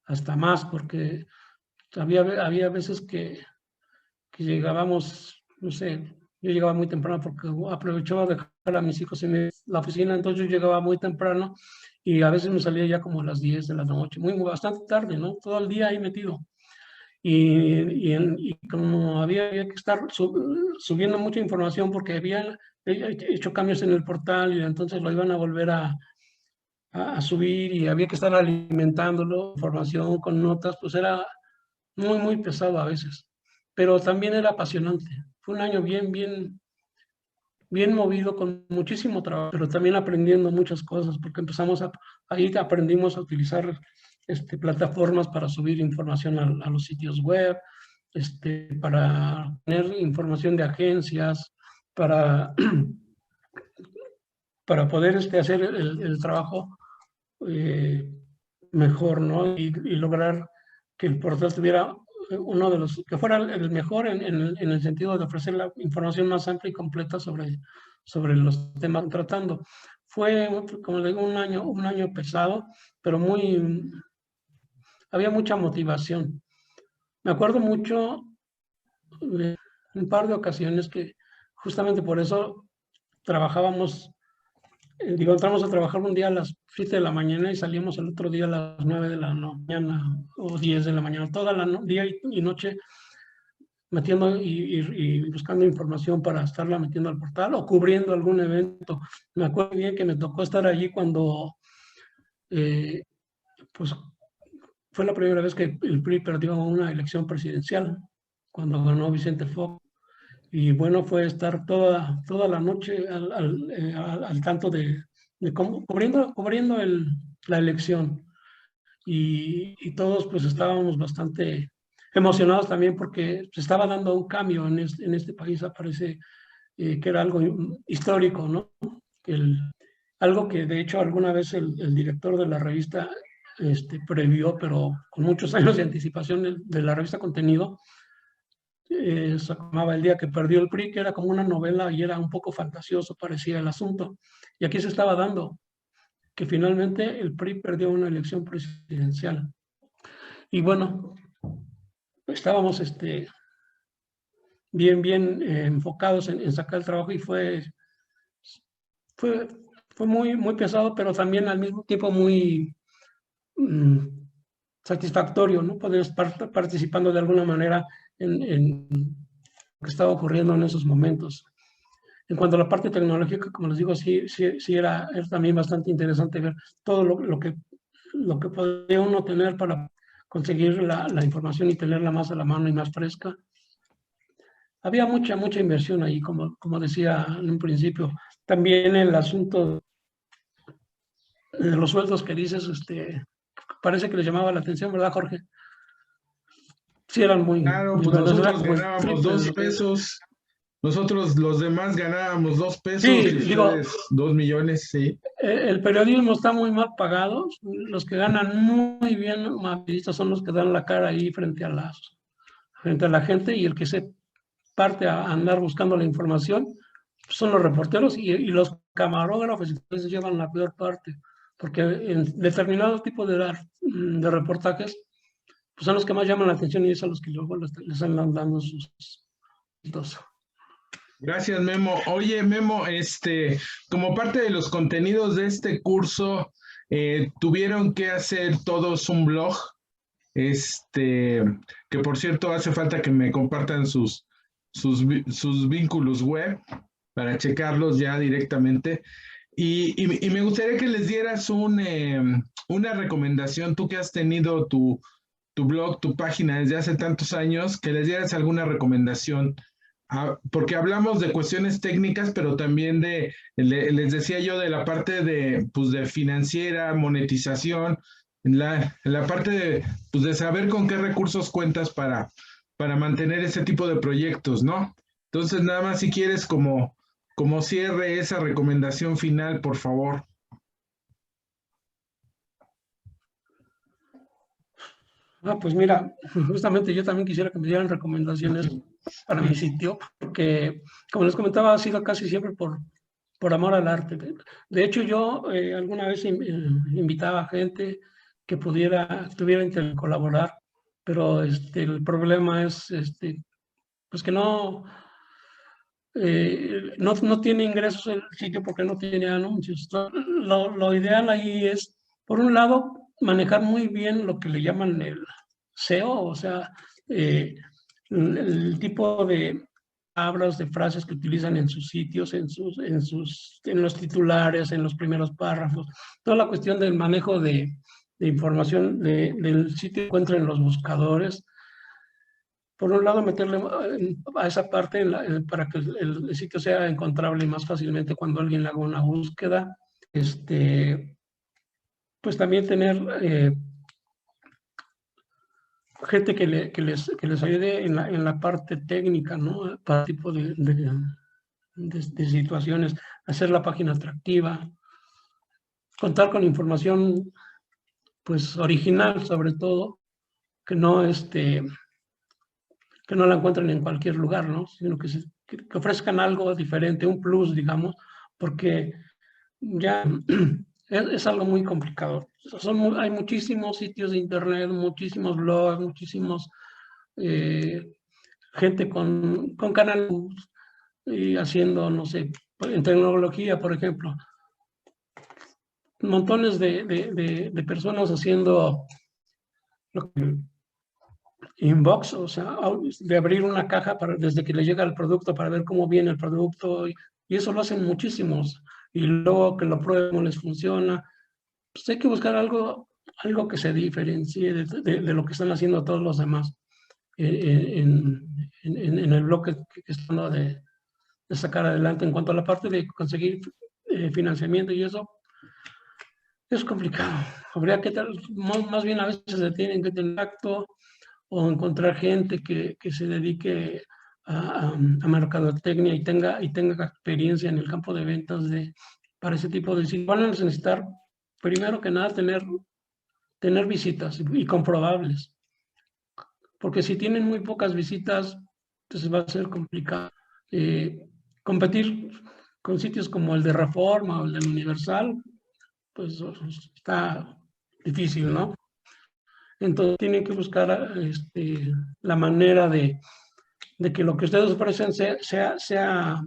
Speaker 2: hasta más, porque había veces que llegábamos, no sé, yo llegaba muy temprano porque aprovechaba de dejar a mis hijos en la oficina, entonces yo llegaba muy temprano y a veces me salía ya como a las 10 de la noche, bastante tarde, ¿no? Todo el día ahí metido. Y como había que estar subiendo mucha información porque habían hecho cambios en el portal y entonces lo iban a volver a subir y había que estar alimentándolo, información con notas, pues era muy pesado a veces, pero también era apasionante. Fue un año bien movido, con muchísimo trabajo, pero también aprendiendo muchas cosas, porque ahí aprendimos a utilizar plataformas para subir información a los sitios web, para tener información de agencias, para poder hacer el trabajo mejor, ¿no? Y lograr que el portal tuviera uno de los, que fuera el mejor en el sentido de ofrecer la información más amplia y completa sobre los temas tratando. Fue, como le digo, un año pesado, pero había mucha motivación. Me acuerdo mucho de un par de ocasiones que justamente por eso trabajábamos. Entramos a trabajar un día a las 7 de la mañana y salíamos el otro día a las 9 de la mañana o 10 de la mañana, toda la día y noche metiendo y buscando información para estarla metiendo al portal o cubriendo algún evento. Me acuerdo bien que me tocó estar allí cuando pues fue la primera vez que el PRI perdió una elección presidencial, cuando ganó Vicente Fox. Y bueno, fue estar toda la noche al tanto de cómo, cubriendo la elección. Y todos pues estábamos bastante emocionados también porque se estaba dando un cambio en este país. Parece que era algo histórico, ¿no? Algo que de hecho alguna vez el director de la revista previó, pero con muchos años de anticipación de la revista Contenido. Se llamaba El día que perdió el PRI, que era como una novela y era un poco fantasioso, parecía el asunto. Y aquí se estaba dando que finalmente el PRI perdió una elección presidencial. Y bueno, estábamos bien enfocados en sacar el trabajo y fue muy pesado, pero también al mismo tiempo muy satisfactorio, ¿no? Poder estar participando de alguna manera en lo que estaba ocurriendo en esos momentos. En cuanto a la parte tecnológica, como les digo, sí era también bastante interesante ver todo lo que podía uno tener para conseguir la información y tenerla más a la mano y más fresca. había mucha inversión ahí, como decía en un principio. También el asunto de los sueldos que dices, parece que les llamaba la atención, ¿verdad, Jorge? Sí, eran muy,
Speaker 1: Claro,
Speaker 2: muy
Speaker 1: pues
Speaker 2: buenos. Era
Speaker 1: nosotros
Speaker 2: como el
Speaker 1: ganábamos
Speaker 2: triple de
Speaker 1: 2
Speaker 2: lo que-
Speaker 1: pesos. Nosotros los demás ganábamos 2 pesos
Speaker 2: Sí,
Speaker 1: y
Speaker 2: digo,
Speaker 1: ustedes 2 millones, sí.
Speaker 2: el periodismo está muy mal pagado. Los que ganan muy bien, mafilistas, son los que dan la cara ahí frente a la gente, y el que se parte a andar buscando la información son los reporteros y los camarógrafos, entonces llevan la peor parte, porque en determinado tipo de reportajes pues son los que más llaman la atención y es a los que luego les andan dando sus dos.
Speaker 1: Gracias, Memo. Oye, Memo, como parte de los contenidos de este curso, tuvieron que hacer todos un blog, que por cierto hace falta que me compartan sus vínculos web para checarlos ya directamente. Y me gustaría que les dieras una recomendación, tú que has tenido tu blog, tu página desde hace tantos años, que les dieras alguna recomendación. Porque hablamos de cuestiones técnicas, pero también les decía yo, de la parte pues de financiera, monetización, la parte pues de saber con qué recursos cuentas para mantener ese tipo de proyectos, ¿no? Entonces, nada más si quieres como cierre esa recomendación final, por favor.
Speaker 2: Pues mira, justamente yo también quisiera que me dieran recomendaciones para mi sitio, porque, como les comentaba, ha sido casi siempre por amor al arte. De hecho, yo alguna vez invitaba a gente que tuviera interés en colaborar, pero el problema es pues que no tiene ingresos el sitio porque no tiene anuncios. Lo ideal ahí es, por un lado, manejar muy bien lo que le llaman el SEO, o sea, el tipo de palabras, de frases que utilizan en sus sitios, en los titulares, en los primeros párrafos, toda la cuestión del manejo de información del sitio que encuentra en los buscadores. Por un lado, meterle a esa parte para que el sitio sea encontrable más fácilmente cuando alguien le haga una búsqueda. Pues también tener gente que les ayude en la parte técnica, ¿no? Para tipo de situaciones, hacer la página atractiva, contar con información pues original, sobre todo, que no la encuentren en cualquier lugar, ¿no? Sino que ofrezcan algo diferente, un plus, digamos, porque ya es algo muy complicado. Hay muchísimos sitios de internet, muchísimos blogs, muchísimos gente con canales haciendo, no sé, en tecnología, por ejemplo, montones de personas haciendo lo que inbox, o sea, de abrir una caja desde que le llega el producto para ver cómo viene el producto, y eso lo hacen muchísimos, y luego que lo prueben, no les funciona. Pues hay que buscar algo que se diferencie de lo que están haciendo todos los demás en el bloque que están de sacar adelante. En cuanto a la parte de conseguir financiamiento y eso, es complicado. Habría que más bien a veces se tienen que tener acto o encontrar gente que se dedique a mercadotecnia y tenga experiencia en el campo de ventas para ese tipo de sitios. Van a necesitar, primero que nada, tener visitas y comprobables. Porque si tienen muy pocas visitas, entonces va a ser complicado. Competir con sitios como el de Reforma o el del Universal, pues está difícil, ¿no? Entonces tienen que buscar la manera de que lo que ustedes ofrecen sea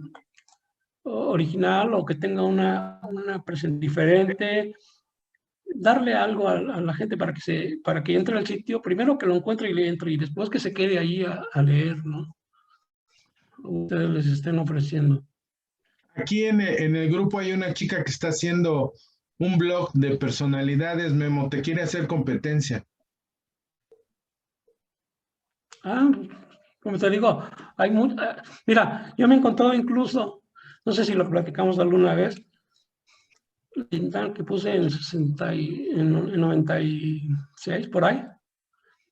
Speaker 2: original o que tenga una presentación diferente, darle algo a la gente para que entre al sitio, primero que lo encuentre y le entre, y después que se quede ahí a leer, ¿no? Ustedes les estén ofreciendo.
Speaker 1: Aquí en el grupo hay una chica que está haciendo un blog de personalidades, Memo, te quiere hacer competencia.
Speaker 2: como te digo, hay mira, yo me he encontrado incluso, no sé si lo platicamos alguna vez, que puse en 96, por ahí.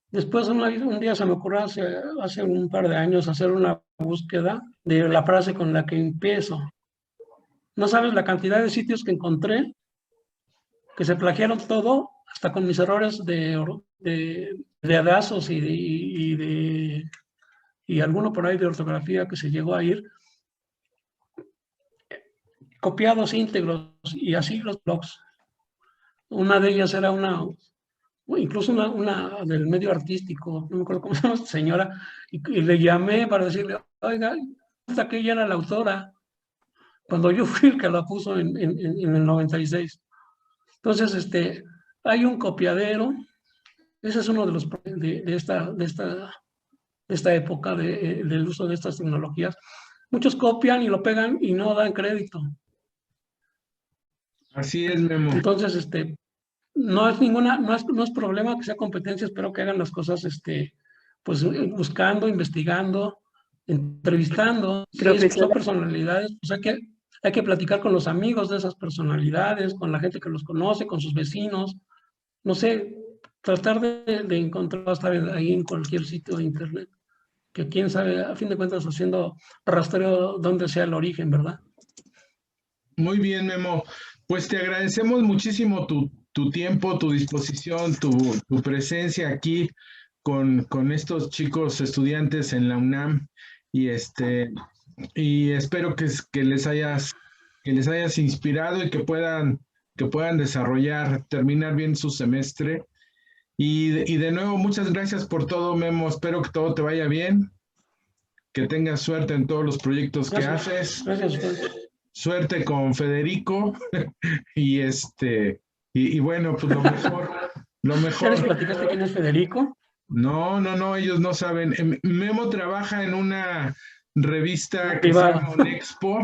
Speaker 2: Después un día se me ocurrió hace un par de años hacer una búsqueda de la frase con la que empiezo. No sabes la cantidad de sitios que encontré que se plagiaron todo, hasta con mis errores de adazos y alguno por ahí de ortografía que se llegó a ir, copiados íntegros, y así los blogs. Una de ellas era incluso una del medio artístico, no me acuerdo cómo se llama esta señora, y le llamé para decirle, oiga, hasta que ella era la autora, cuando yo fui el que la puso en el 96. Entonces, hay un copiadero. Ese es uno de los de esta época del uso de estas tecnologías. Muchos copian y lo pegan y no dan crédito.
Speaker 1: Así es, Memo.
Speaker 2: Entonces, no es problema que sea competencia, espero que hagan las cosas, pues buscando, investigando, entrevistando. Si son personalidades, pues hay que platicar con los amigos de esas personalidades, con la gente que los conoce, con sus vecinos, no sé, tratar de encontrar hasta ahí en cualquier sitio de internet, que quién sabe, a fin de cuentas, haciendo rastreo donde sea el origen, ¿verdad?
Speaker 1: Muy bien, Memo. Pues te agradecemos muchísimo tu tiempo, tu disposición, tu presencia aquí con estos chicos estudiantes en la UNAM, y espero que les hayas inspirado y que puedan terminar bien su semestre. Y de nuevo, muchas gracias por todo, Memo. Espero que todo te vaya bien, que tengas suerte en todos los proyectos que haces.
Speaker 2: Gracias.
Speaker 1: Suerte con Federico y bueno, pues lo mejor.
Speaker 2: ¿Ya les platicaste quién es Federico?
Speaker 1: No, ellos no saben. Memo trabaja en una revista que se llama Onexpo,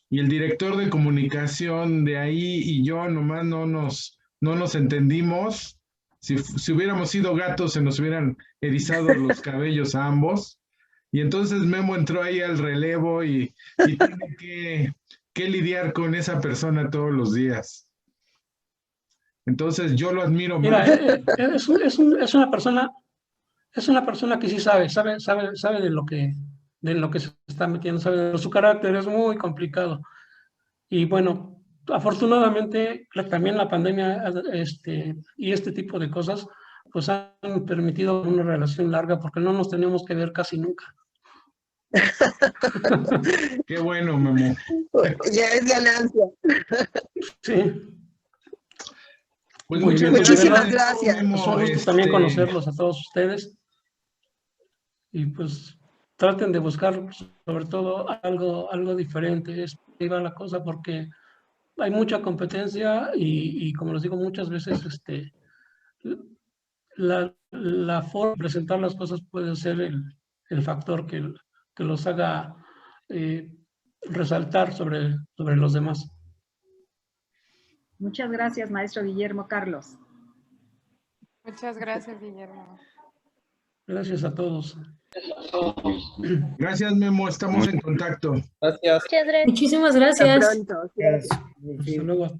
Speaker 1: y el director de comunicación de ahí y yo nomás no nos entendimos. Si hubiéramos sido gatos, se nos hubieran erizado los cabellos a ambos. Y entonces Memo entró ahí al relevo y tiene que lidiar con esa persona todos los días. Entonces yo lo admiro.
Speaker 2: Mira, es una persona que sí sabe de lo que se está metiendo, sabe, su carácter es muy complicado. Y bueno, afortunadamente también la pandemia y este tipo de cosas pues han permitido una relación larga, porque no nos teníamos que ver casi nunca.
Speaker 1: Qué bueno, Memo.
Speaker 6: Ya es ganancia.
Speaker 2: Sí.
Speaker 1: Pues
Speaker 6: muchísimas gracias.
Speaker 2: Es un gusto también conocerlos a todos ustedes. Y pues traten de buscar sobre todo algo diferente. Ahí va la cosa, porque hay mucha competencia y como les digo muchas veces, la forma de presentar las cosas puede ser el factor que los haga resaltar sobre los demás.
Speaker 5: Muchas gracias, maestro Guillermo Carlos.
Speaker 8: Muchas gracias, Guillermo.
Speaker 2: Gracias a todos.
Speaker 1: Gracias, Memo. Estamos en contacto.
Speaker 4: Gracias.
Speaker 3: Muchísimas gracias.
Speaker 6: Hasta pronto.
Speaker 2: Hasta luego.